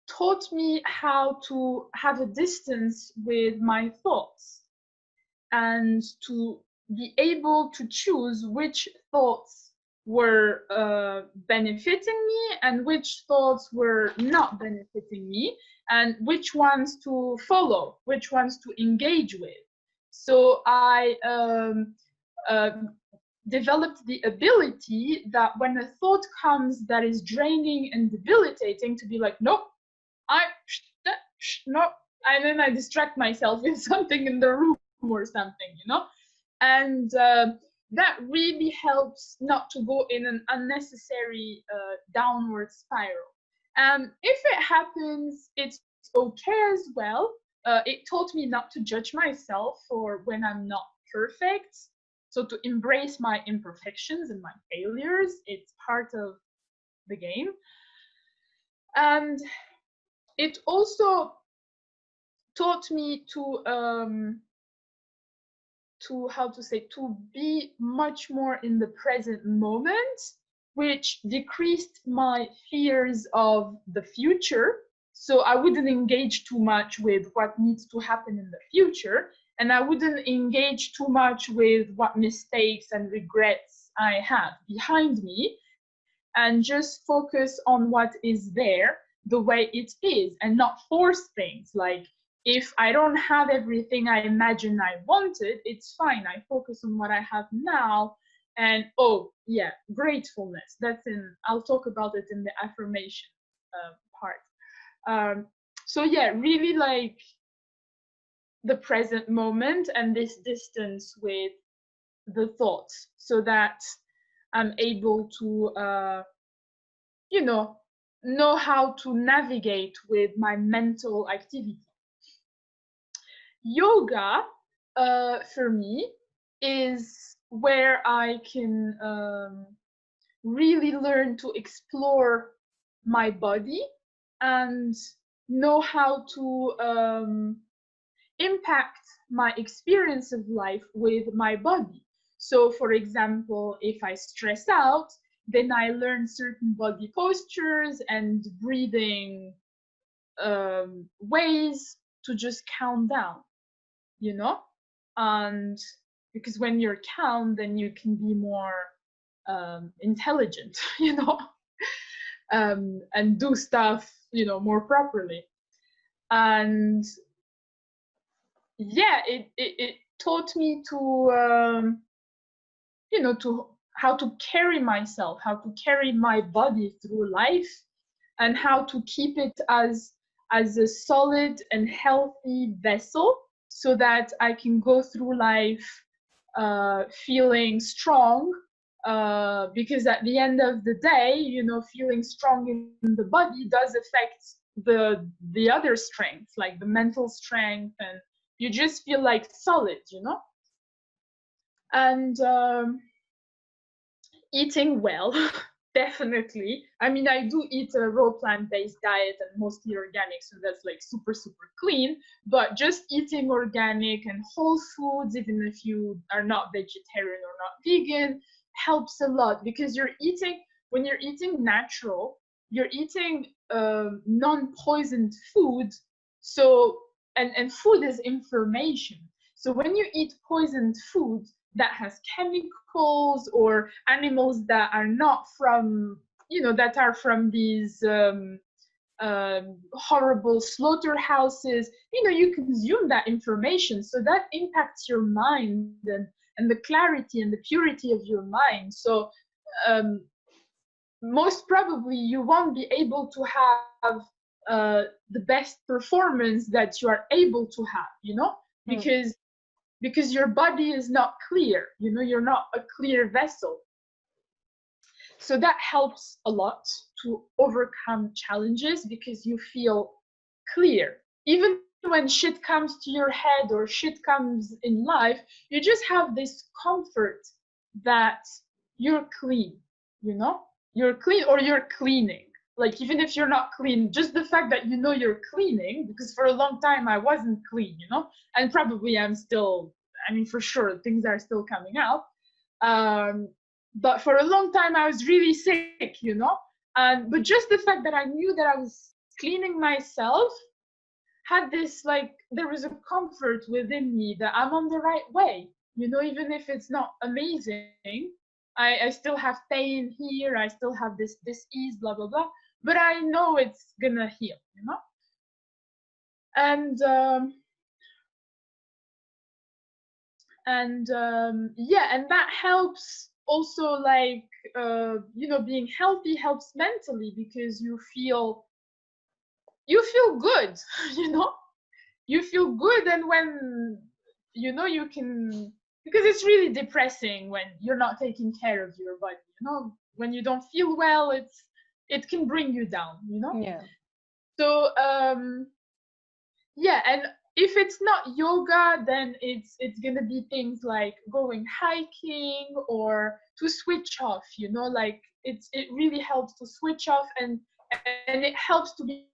taught me how to have a distance with my thoughts and to be able to choose which thoughts were benefiting me and which thoughts were not benefiting me, and which ones to follow, which ones to engage with. So I developed the ability that when a thought comes that is draining and debilitating, to be like, nope, no, and then I distract myself with something in the room or something, you know, and that really helps not to go in an unnecessary downward spiral. If it happens, it's okay as well. It taught me not to judge myself for when I'm not perfect. So to embrace my imperfections and my failures, it's part of the game. And it also taught me to how to say, to be much more in the present moment, which decreased my fears of the future. So I wouldn't engage too much with what needs to happen in the future, and I wouldn't engage too much with what mistakes and regrets I have behind me, and just focus on what is there the way it is, and not force things. Like, if I don't have everything I imagine I wanted, it's fine. I focus on what I have now. And oh yeah, gratefulness. That's in, I'll talk about it in the affirmation part. So yeah, really like the present moment and this distance with the thoughts, so that I'm able to you know how to navigate with my mental activity. Yoga, for me, is where I can really learn to explore my body and know how to impact my experience of life with my body. So, for example, if I stress out, then I learn certain body postures and breathing ways to just calm down, you know? And because when you're calm, then you can be more intelligent, you know, and do stuff, you know, more properly. And yeah, it taught me to, you know, to how to carry myself, how to carry my body through life, and how to keep it as a solid and healthy vessel, so that I can go through life feeling strong, because at the end of the day, you know, feeling strong in the body does affect the other strengths, like the mental strength, and you just feel like solid, you know. And eating well, definitely. I mean, I do eat a raw plant-based diet and mostly organic, so that's like super, super clean. But just eating organic and whole foods, even if you are not vegetarian or not vegan, helps a lot, because when you're eating natural, you're eating non-poisoned food. So, and food is information. So when you eat poisoned food that has chemicals, or animals that are not from, you know, that are from these horrible slaughterhouses, you know, you consume that information, so that impacts your mind and the clarity and the purity of your mind. So most probably you won't be able to have the best performance that you are able to have, you know, because because your body is not clear, you know, you're not a clear vessel. So that helps a lot to overcome challenges, because you feel clear. Even when shit comes to your head or shit comes in life, you just have this comfort that you're clean, you know? You're clean, or you're cleaning. Like, even if you're not clean, just the fact that you know you're cleaning, because for a long time I wasn't clean, you know? And probably I'm still, I mean, for sure, things are still coming out. But for a long time I was really sick, you know? But just the fact that I knew that I was cleaning myself had this, like, there was a comfort within me that I'm on the right way, you know, even if it's not amazing. I still have pain here, I still have this ease, blah blah blah, but I know it's gonna heal, you know. Yeah, and that helps also, like, you know, being healthy helps mentally, because you feel good. You know, you feel good. And when, you know, you can, because it's really depressing when you're not taking care of your body, you know, when you don't feel well, it can bring you down, you know. Yeah. So yeah, and if it's not yoga, then it's gonna be things like going hiking, or to switch off, you know, like it really helps to switch off, and it helps to be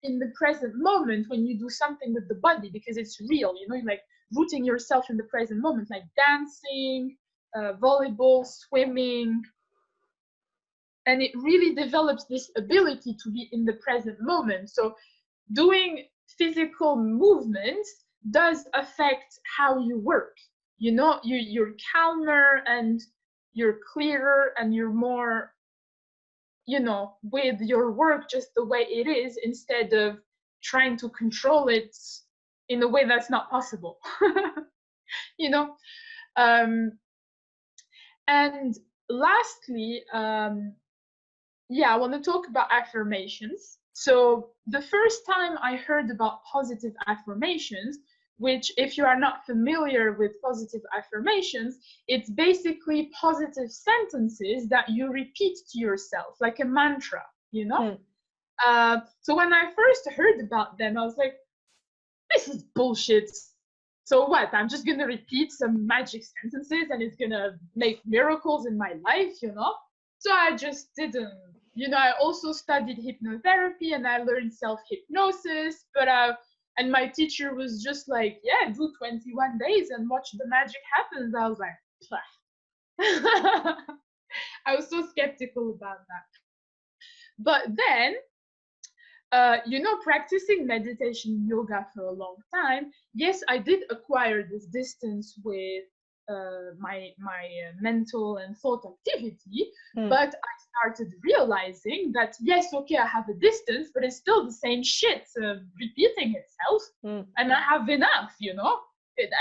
in the present moment when you do something with the body, because it's real, you know, like rooting yourself in the present moment, like dancing, volleyball, swimming. And it really develops this ability to be in the present moment. So doing physical movements does affect how you work, you know. You're calmer, and you're clearer, and you're more, you know, with your work just the way it is, instead of trying to control it in a way that's not possible. You know. And lastly, yeah, I want to talk about affirmations. So the first time I heard about positive affirmations, which, if you are not familiar with positive affirmations, it's basically positive sentences that you repeat to yourself, like a mantra, you know? So when I first heard about them, I was like, this is bullshit. So what? I'm just gonna repeat some magic sentences and it's gonna make miracles in my life, you know? So I just didn't. You know, I also studied hypnotherapy and I learned self-hypnosis, but and my teacher was just like, yeah, do 21 days and watch the magic happen. I was like, I was so skeptical about that. But then, you know, practicing meditation and yoga for a long time, yes, I did acquire this distance with my mental and thought activity, but I started realizing that, yes, okay, I have a distance, but it's still the same shit repeating itself, and I have enough, you know.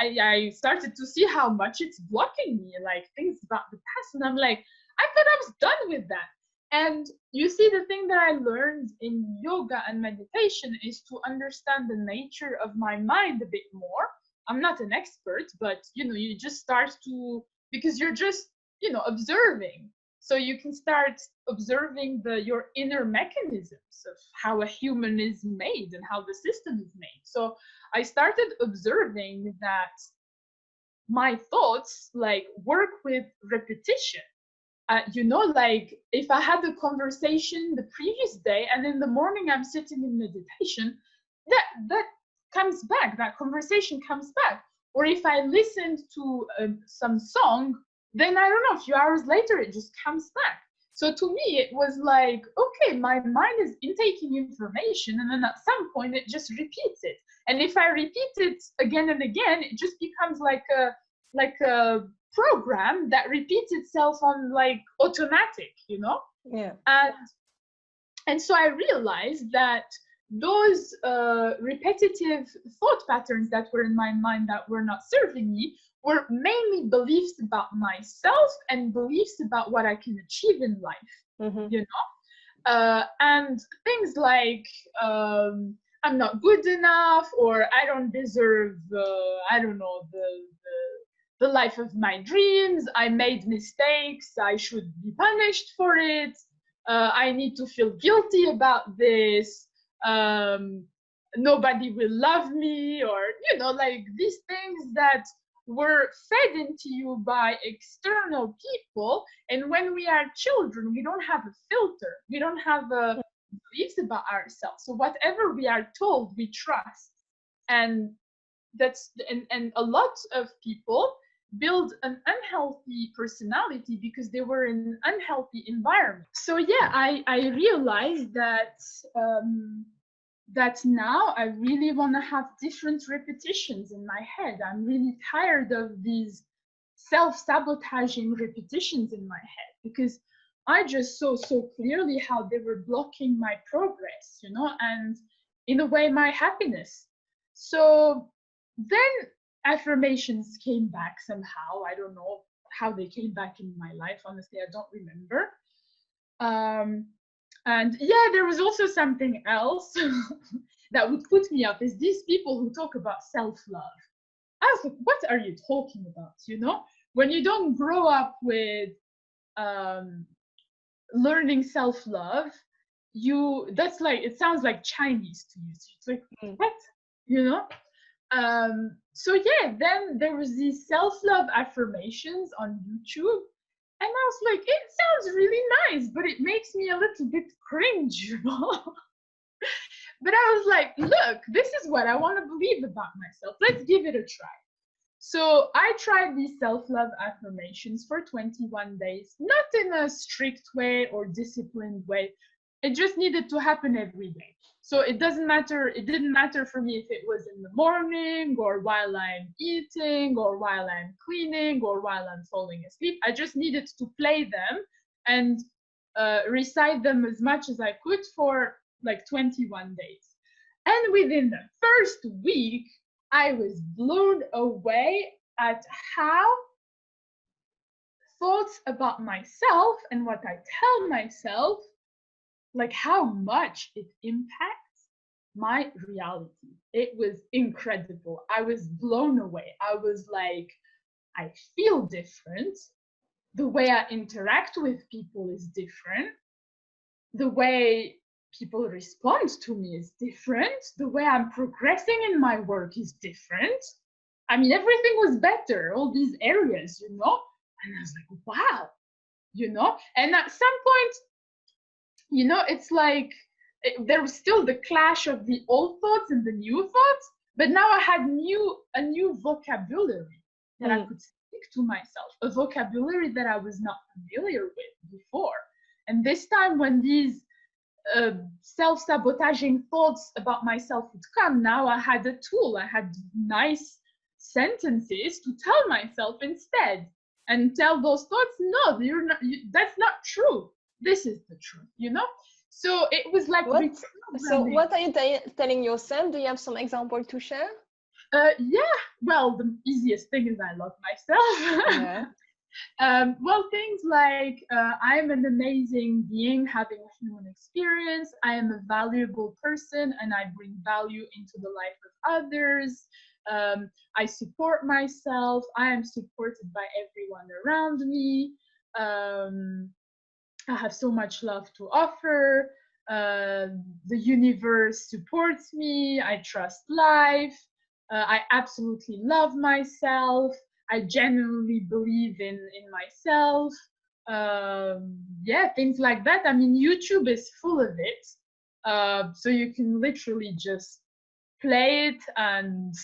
I started to see how much it's blocking me, like things about the past, and I'm like, I thought I was done with that. And you see, the thing that I learned in yoga and meditation is to understand the nature of my mind a bit more. I'm not an expert, but you know, you just start to, because you're just, you know, observing. So you can start observing your inner mechanisms of how a human is made and how the system is made. So I started observing that my thoughts, like, work with repetition. You know, like if I had a conversation the previous day and in the morning I'm sitting in meditation, that comes back, that conversation comes back. Or if I listened to some song, then I don't know, a few hours later it just comes back. So to me it was like, okay, my mind is intaking information, and then at some point it just repeats it. And if I repeat it again and again, it just becomes like a program that repeats itself on, like, automatic, you know. Yeah. And so I realized that those repetitive thought patterns that were in my mind that were not serving me were mainly beliefs about myself and beliefs about what I can achieve in life, you know. And things like I'm not good enough, or I don't deserve, I don't know, the life of my dreams. I made mistakes. I should be punished for it. I need to feel guilty about this. Nobody will love me, or, you know, like these things that were fed into you by external people. And when we are children, we don't have a filter. We don't have beliefs about ourselves. So whatever we are told, we trust. And and a lot of people build an unhealthy personality because they were in an unhealthy environment. So yeah, I realized that that now I really want to have different repetitions in my head. I'm really tired of these self-sabotaging repetitions in my head, because I just saw so clearly how they were blocking my progress, you know, and in a way my happiness. So then affirmations came back somehow. I don't know how they came back in my life. Honestly, I don't remember. And yeah, there was also something else that would put me up, is these people who talk about self-love. I was like, what are you talking about? You know, when you don't grow up with learning self-love, that's like, it sounds like Chinese to you. So it's like, what? You know? So yeah, then there was these self-love affirmations on YouTube. And I was like, it sounds really nice, but it makes me a little bit cringe, you know? But I was like, look, this is what I want to believe about myself. Let's give it a try. So I tried these self-love affirmations for 21 days, not in a strict way or disciplined way. It just needed to happen every day. So it didn't matter for me if it was in the morning or while I'm eating or while I'm cleaning or while I'm falling asleep. I just needed to play them and recite them as much as I could for like 21 days. And within the first week, I was blown away at how thoughts about myself and what I tell myself, like how much it impacts my reality. It was incredible. I was blown away. I was like, I feel different. The way I interact with people is different. The way people respond to me is different. The way I'm progressing in my work is different. I mean, everything was better, all these areas, you know? And I was like, wow, you know? And at some point, you know, it's like there was still the clash of the old thoughts and the new thoughts, but now I had a new vocabulary that I could speak to myself, a vocabulary that I was not familiar with before. And this time when these self-sabotaging thoughts about myself would come, now I had a tool. I had nice sentences to tell myself instead, and tell those thoughts, no, that's not true. This is the truth, you know? So it was like so what are you telling yourself? Do you have some example to share? Yeah, well, the easiest thing is I love myself. Yeah. Well, things like I am an amazing being having a human experience. I am a valuable person and I bring value into the life of others. I support myself. I am supported by everyone around me. I have so much love to offer. The universe supports me. I trust life. I absolutely love myself. I genuinely believe in myself. Yeah, things like that. I mean, YouTube is full of it. So you can literally just play it and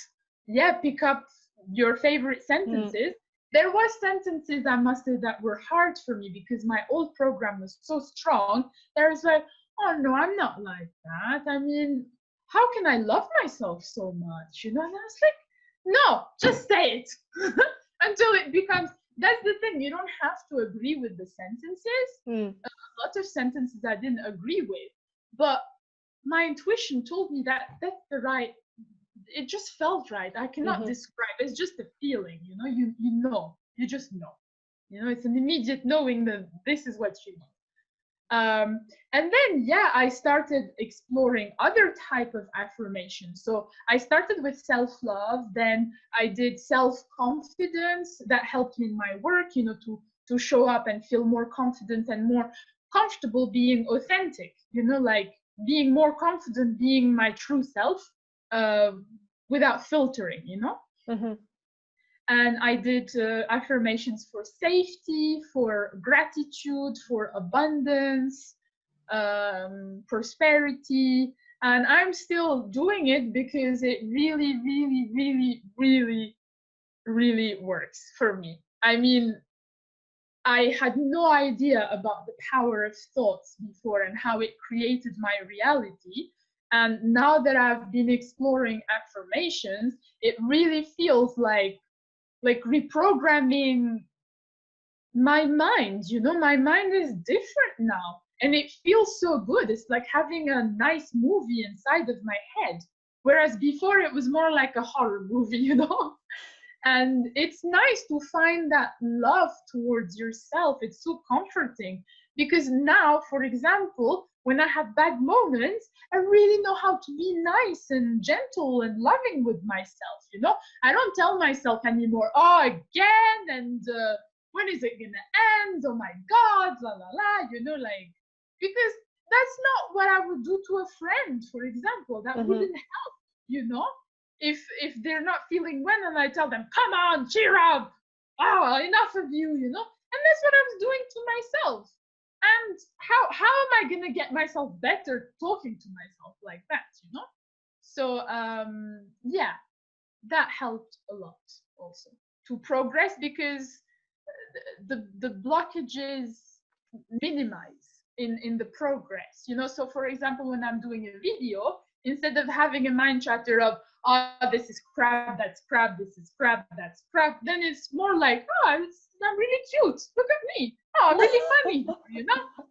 yeah, pick up your favorite sentences. There were sentences, I must say, that were hard for me because my old program was so strong. There was like, oh no, I'm not like that. I mean, how can I love myself so much? You know, and I was like, no, just say it until it becomes, that's the thing, you don't have to agree with the sentences. A lot of sentences I didn't agree with, but my intuition told me that that's the right, it just felt right. I cannot describe, it's just a feeling, you know, you know, you just know, you know, it's an immediate knowing that this is what you want. And then, yeah, I started exploring other type of affirmations. So I started with self-love, then I did self-confidence that helped me in my work, to show up and feel more confident and more comfortable being authentic, like being more confident being my true self, uh, without filtering. Mm-hmm. And I did affirmations for safety, for gratitude, for abundance, prosperity. And I'm still doing it because it really, really, really, really, really works for me. I mean, I had no idea about the power of thoughts before and how it created my reality. And now that I've been exploring affirmations, it really feels like reprogramming my mind. My mind is different now, and it feels so good. It's like having a nice movie inside of my head, whereas before it was more like a horror movie. And it's nice to find that love towards yourself. It's so comforting, because now, for example, when I have bad moments, I really know how to be nice and gentle and loving with myself. I don't tell myself anymore, oh, again, and when is it gonna end? Oh my God, la la la, like, because that's not what I would do to a friend, for example. That Mm-hmm. wouldn't help, if they're not feeling well, and I tell them, come on, cheer up, oh, enough of you, and that's what I was doing to myself. And how am I gonna get myself better talking to myself like that? So yeah, that helped a lot also to progress, because the blockages minimize in the progress. So for example, when I'm doing a video, instead of having a mind chatter of, oh, this is crap, that's crap, this is crap, that's crap, then it's more like, oh, I'm really cute, look at me, oh, I'm really funny.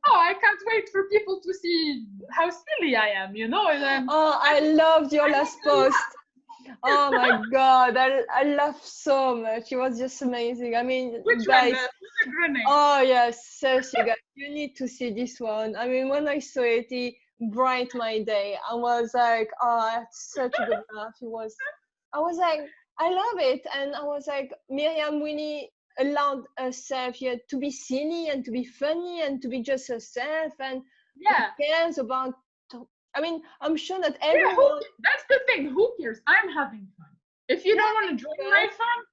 Oh, I can't wait for people to see how silly I am. And then, Oh, I loved your last post. Oh my God, I love so much. It was just amazing. I mean, which one, guys. the grenade? Oh yes, seriously, guys, you need to see this one. I mean, when I saw it, it brightened my day. I was like, oh, I had such a good laugh. I was like, I love it, and I was like, Myriam really allowed herself here to be silly and to be funny and to be just herself, and Yeah. who cares about? I mean, I'm sure that Yeah, everyone. that's the thing. Who cares? I'm having fun. If you don't want to join my fun,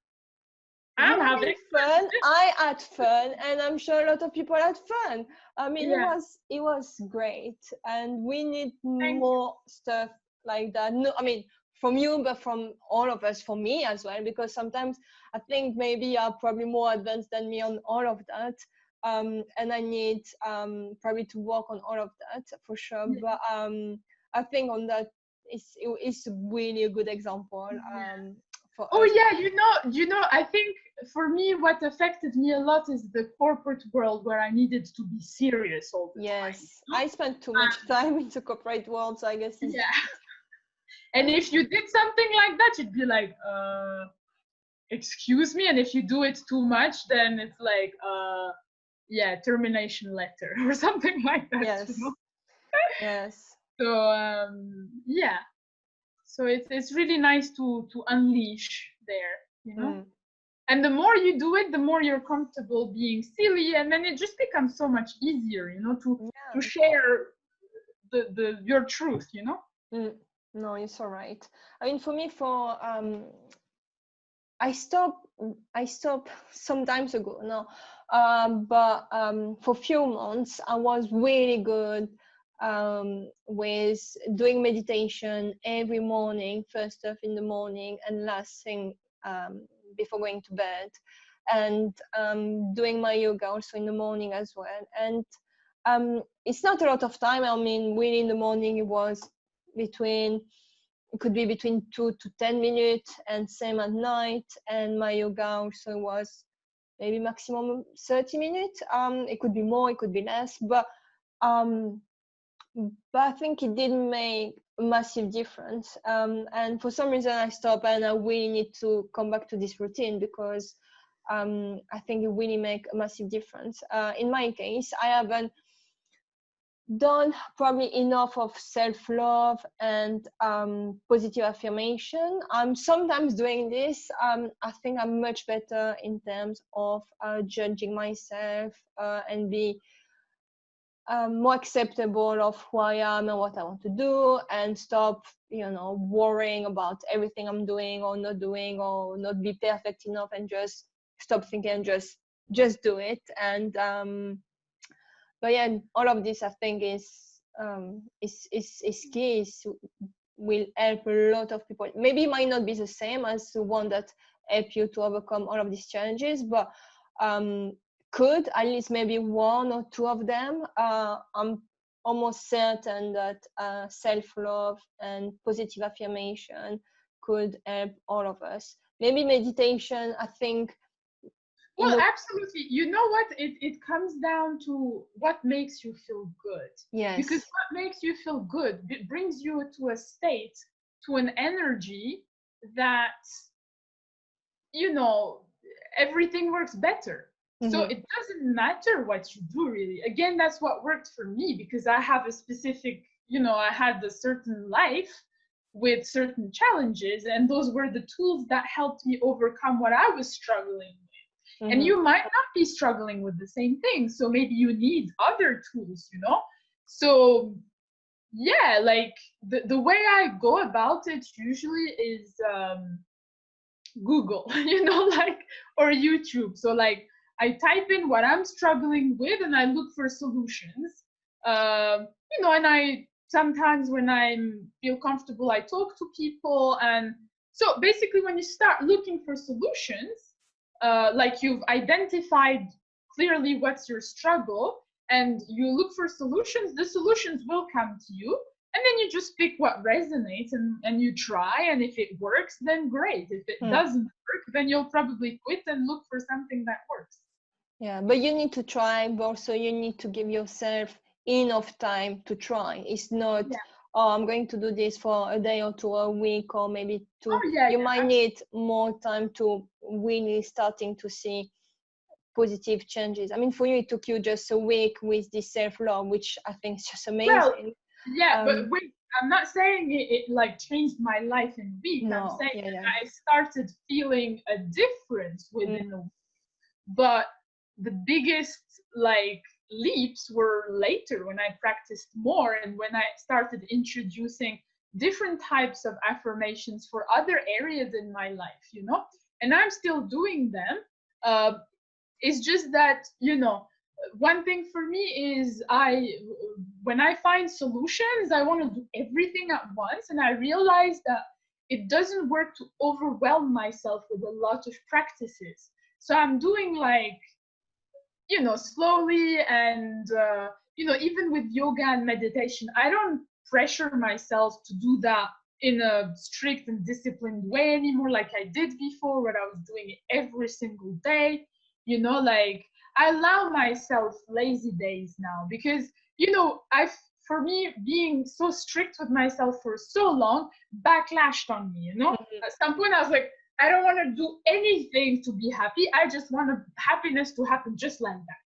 I'm having fun. I had fun, and I'm sure a lot of people had fun. I mean, Yeah. it was great, and we need Thank more stuff like that. No, I mean from you, but from all of us, for me as well, because sometimes I think maybe you're probably more advanced than me on all of that, and I need probably to work on all of that for sure. Yeah. But I think on that it's really a good example. For Oh us. yeah, I think for me what affected me a lot is the corporate world, where I needed to be serious all the time. Yes, I spent too much time in the corporate world, so I guess it's... Yeah. And if you did something like that, you'd be like, excuse me. And if you do it too much, then it's like, yeah, termination letter or something like that. Yes. Yes. So yeah. So it's really nice to unleash there. And the more you do it, the more you're comfortable being silly, and then it just becomes so much easier, to share your truth. No, it's all right. I mean, for me, I stopped some times ago now, but for a few months I was really good with doing meditation every morning, first stuff in the morning and last thing before going to bed, and doing my yoga also in the morning as well. And it's not a lot of time. I mean, really in the morning it could be between 2 to 10 minutes, and same at night. And my yoga also was maybe maximum 30 minutes. It could be more, it could be less, but I think it didn't make a massive difference. And for some reason I stopped, and I really need to come back to this routine, because I think it really make a massive difference. In my case, I haven't done probably enough of self-love and positive affirmation. I'm sometimes doing this. I think I'm much better in terms of judging myself and be more acceptable of who I am and what I want to do, and stop, worrying about everything I'm doing or not be perfect enough, and just stop thinking and just do it. And but yeah, all of this I think is key. Will help a lot of people. Maybe it might not be the same as the one that help you to overcome all of these challenges, but could at least maybe one or two of them. I'm almost certain that self-love and positive affirmation could help all of us. Maybe meditation, I think. Well, absolutely. You know what? It comes down to what makes you feel good. Yes. Because what makes you feel good, it brings you to a state, to an energy that, everything works better. So it doesn't matter what you do, really. Again, that's what worked for me, because I have a specific, I had a certain life with certain challenges, and those were the tools that helped me overcome what I was struggling with. And you might not be struggling with the same thing, so maybe you need other tools, So yeah, like the way I go about it usually is Google, or YouTube. So like I type in what I'm struggling with and I look for solutions. And I sometimes, when I feel comfortable, I talk to people. And so basically, when you start looking for solutions, like you've identified clearly what's your struggle and you look for solutions, the solutions will come to you. And then you just pick what resonates and you try. And if it works, then great. If it doesn't work, then you'll probably quit and look for something that works. Yeah, but you need to try, but also you need to give yourself enough time to try. It's not, I'm going to do this for a day or two, a week, or maybe two. You might need more time to really starting to see positive changes. I mean, for you, it took you just a week with this self-love, which I think is just amazing. Well, yeah, but wait, I'm not saying it like changed my life in a week. No, I'm saying I started feeling a difference within a week. But the biggest leaps were later, when I practiced more and when I started introducing different types of affirmations for other areas in my life, and I'm still doing them. It's just that, one thing for me is when I find solutions, I want to do everything at once. And I realize that it doesn't work to overwhelm myself with a lot of practices. So I'm doing slowly. And, even with yoga and meditation, I don't pressure myself to do that in a strict and disciplined way anymore, like I did before, where I was doing it every single day. I allow myself lazy days now, because, for me, being so strict with myself for so long backlashed on me, At some point I was like, I don't want to do anything to be happy. I just want happiness to happen just like that,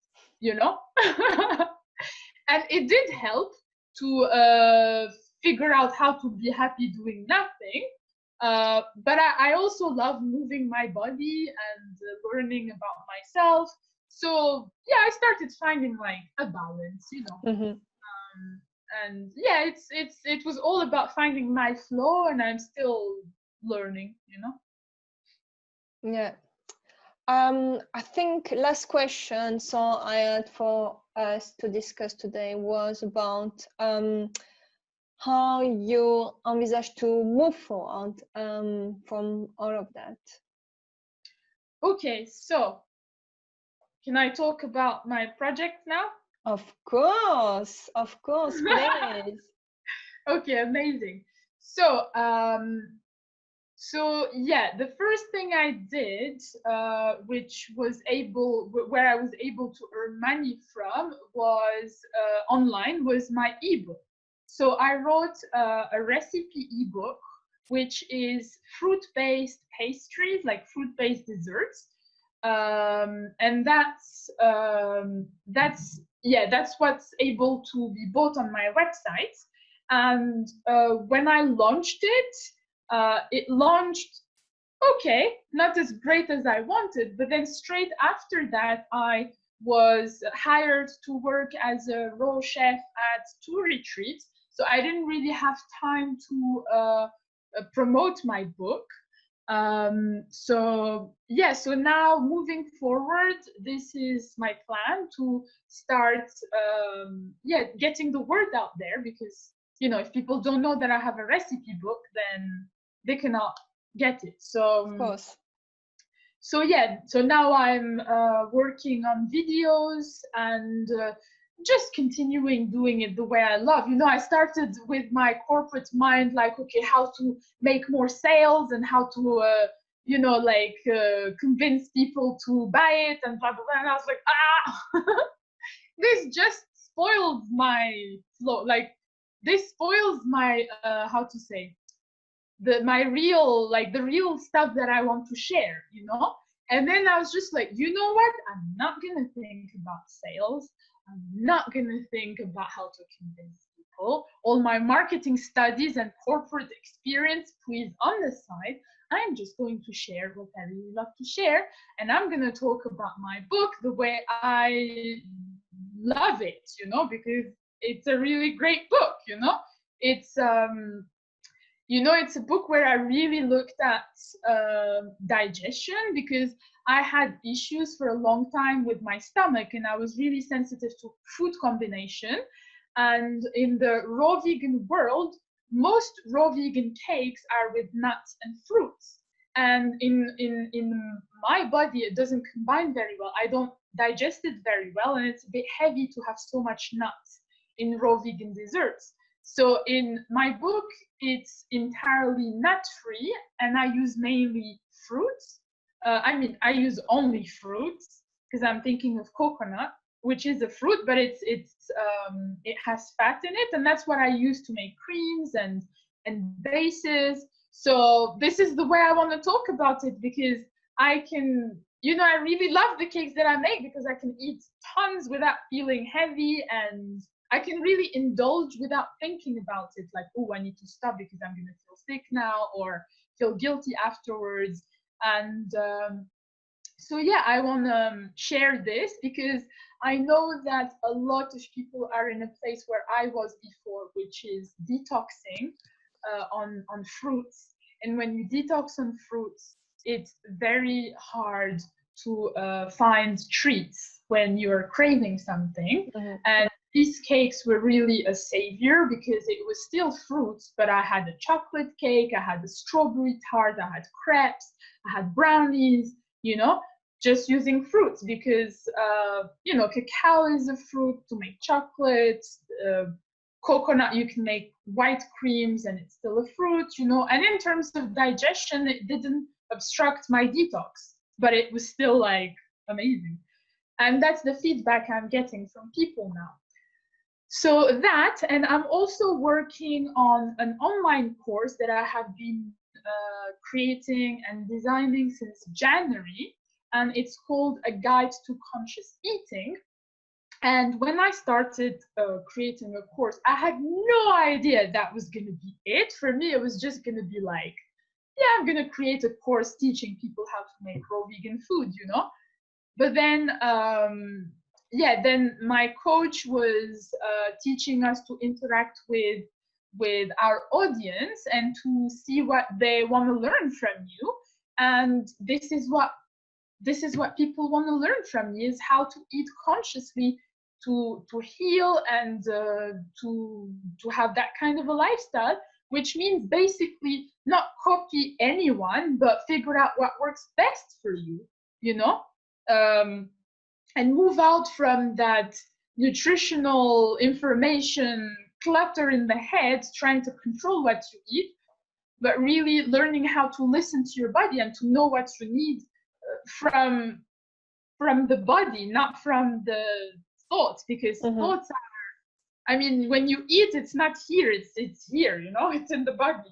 And it did help to figure out how to be happy doing nothing. But I also love moving my body and learning about myself. So yeah, I started finding a balance, and yeah, it was all about finding my flow, and I'm still learning, Yeah. I think last question so I had for us to discuss today was about how you envisage to move forward from all of that. Okay, so can I talk about my project now? Of course, please. Okay, amazing. So, yeah, the first thing I did, where I was able to earn money from, was online, was my ebook. So I wrote a recipe ebook, which is fruit-based pastries, like fruit-based desserts. And that's yeah, that's what's able to be bought on my website. And when I launched it, it launched okay, not as great as I wanted, but then straight after that, I was hired to work as a raw chef at two retreats. So I didn't really have time to promote my book. So yeah, so now moving forward, this is my plan to start yeah, getting the word out there, because if people don't know that I have a recipe book, then they cannot get it. Of course. So yeah, so now I'm working on videos and just continuing doing it the way I love. I started with my corporate mind, like, okay, how to make more sales and how to, convince people to buy it and blah, blah, blah. And I was like, this just spoils my flow. Like, this spoils my, how to say, the real stuff that I want to share, And then I was just like, you know what? I'm not gonna think about sales. I'm not gonna think about how to convince people. All my marketing studies and corporate experience, please, on the side. I'm just going to share what I really love to share, and I'm gonna talk about my book the way I love it, because it's a really great book, It's it's a book where I really looked at digestion, because I had issues for a long time with my stomach, and I was really sensitive to food combination. And in the raw vegan world, most raw vegan cakes are with nuts and fruits. And in my body, it doesn't combine very well. I don't digest it very well, and it's a bit heavy to have so much nuts in raw vegan desserts. So in my book, it's entirely nut-free, and I use mainly fruits. I use only fruits, because I'm thinking of coconut, which is a fruit, but it has fat in it, and that's what I use to make creams and bases. So this is the way I want to talk about it, because I can, I really love the cakes that I make, because I can eat tons without feeling heavy, and I can really indulge without thinking about it, like, oh, I need to stop because I'm going to feel sick now, or feel guilty afterwards. And so yeah, I want to share this, because I know that a lot of people are in a place where I was before, which is detoxing on fruits. And when you detox on fruits, it's very hard to find treats when you're craving something. Mm-hmm. And these cakes were really a savior, because it was still fruits, but I had a chocolate cake, I had a strawberry tart, I had crepes, I had brownies, just using fruits, because, cacao is a fruit to make chocolate, coconut, you can make white creams and it's still a fruit, and in terms of digestion, it didn't obstruct my detox, but it was still like amazing. And that's the feedback I'm getting from people now. So that, and I'm also working on an online course that I have been creating and designing since January, and it's called A Guide to Conscious Eating. And when I started creating a course, I had no idea that was going to be it. For me, it was just going to be like, yeah, I'm going to create a course teaching people how to make raw vegan food, But then, then my coach was teaching us to interact with our audience and to see what they want to learn from you. And this is what people want to learn from me, is how to eat consciously, to heal, and to have that kind of a lifestyle, which means basically not copy anyone, but figure out what works best for you, and move out from that nutritional information clutter in the head, trying to control what you eat, but really learning how to listen to your body and to know what you need from the body, not from the thoughts, because thoughts are, when you eat, it's not here, it's here, it's in the body.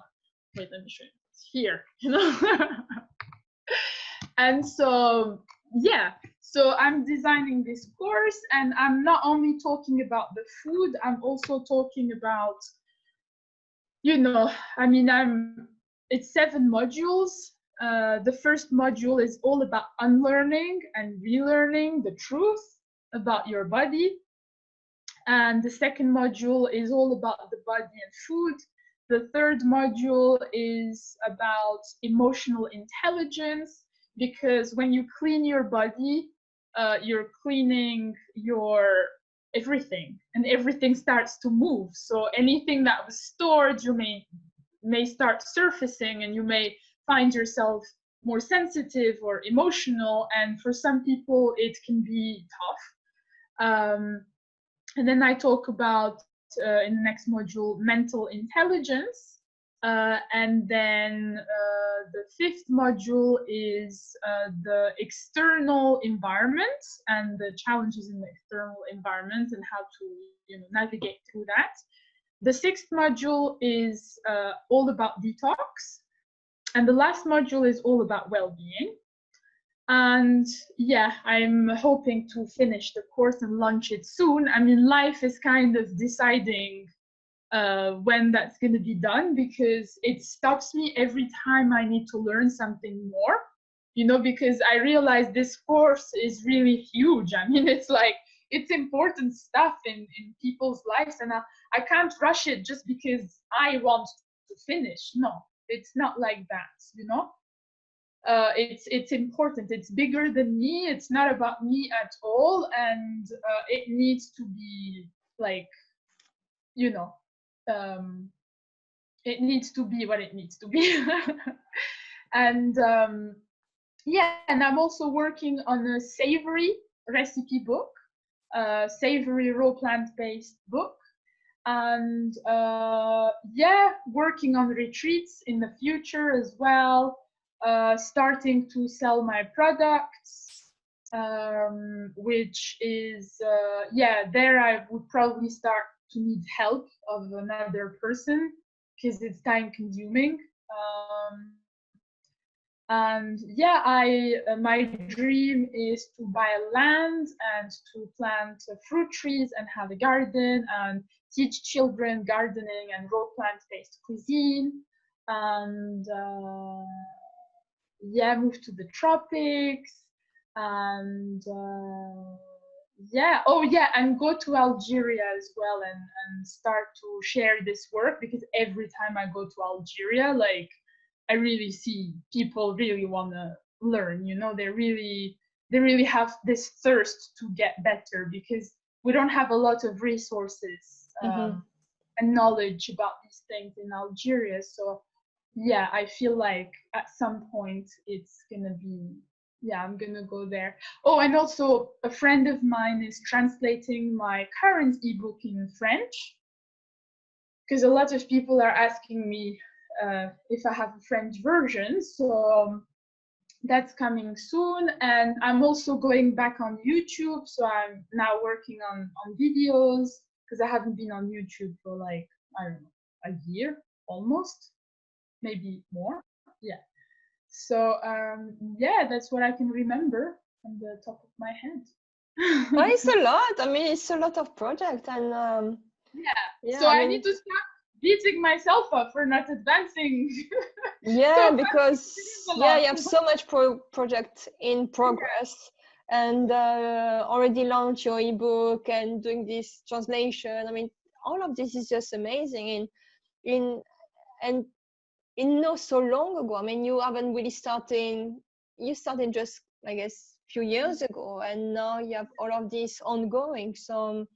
Wait, let me show you. It's here, And so, yeah. So I'm designing this course, and I'm not only talking about the food, I'm also talking about, I mean, it's 7 modules. The first module is all about unlearning and relearning the truth about your body. And the second module is all about the body and food. The third module is about emotional intelligence, because when you clean your body, you're cleaning your everything, and everything starts to move. So anything that was stored, you may start surfacing, and you may find yourself more sensitive or emotional. And for some people, it can be tough. And then I talk about, in the next module, mental intelligence. And then the fifth module is the external environment and the challenges in the external environment and how to navigate through that. The sixth module is all about detox. And the last module is all about well-being. And yeah, I'm hoping to finish the course and launch it soon. I mean, life is kind of deciding when that's going to be done, because it stops me every time I need to learn something more, because I realize this course is really huge. I mean, it's important stuff in people's lives, and I can't rush it just because I want to finish. No, it's not like that. It's important. It's bigger than me. It's not about me at all, and it needs to be like, it needs to be what it needs to be. And yeah, and I'm also working on a savory recipe book, savory raw plant-based book. And yeah, working on retreats in the future as well, starting to sell my products, which is, yeah, there I would probably start to need help of another person, because it's time consuming. And yeah, my dream is to buy land and to plant fruit trees and have a garden and teach children gardening and raw plant-based cuisine. And yeah, move to the tropics. And yeah, oh yeah, and go to Algeria as well, and start to share this work, because every time I go to Algeria, like, I really see people really want to learn. They really have this thirst to get better, because we don't have a lot of resources and knowledge about these things in Algeria. So yeah, I feel like at some point it's gonna be, yeah, I'm gonna go there. Oh, and also a friend of mine is translating my current ebook in French, because a lot of people are asking me if I have a French version. So that's coming soon. And I'm also going back on YouTube. So I'm now working on videos, because I haven't been on YouTube for like, I don't know, a year almost, maybe more. Yeah. So yeah, that's what I can remember from the top of my head. Well, it's a lot. I mean, it's a lot of projects, and yeah. So I need to start beating myself up for not advancing. Yeah, so because you have so much project in progress, and already launched your ebook and doing this translation. I mean, all of this is just amazing. And not so long ago. I mean, you haven't really started. You started just, I guess, a few years ago, and now you have all of this ongoing. So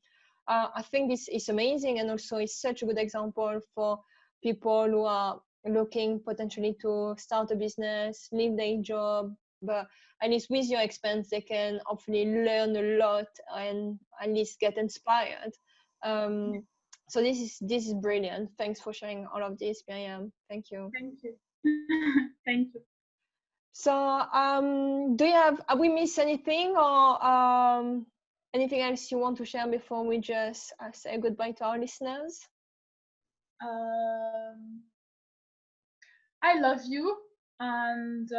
I think this is amazing, and also it's such a good example for people who are looking potentially to start a business, leave their job, but at least with your experience, they can hopefully learn a lot and at least get inspired. So this is brilliant. Thanks for sharing all of this, Myriam. Thank you. Thank you. Thank you. So do you have we missed anything, or anything else you want to share before we just say goodbye to our listeners? I love you, and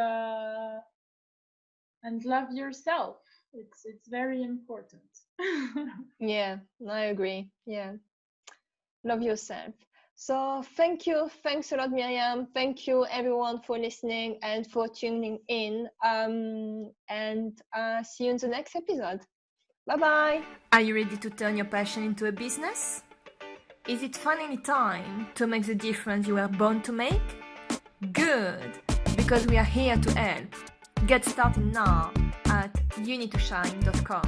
love yourself. It's very important. Yeah, I agree. Yeah. Love yourself. So thank you. Thanks a lot, Myriam. Thank you everyone for listening and for tuning in. And see you in the next episode. Bye-bye. Are you ready to turn your passion into a business? Is it finally time to make the difference you were born to make? Good, because we are here to help. Get started now at UniToShine.com.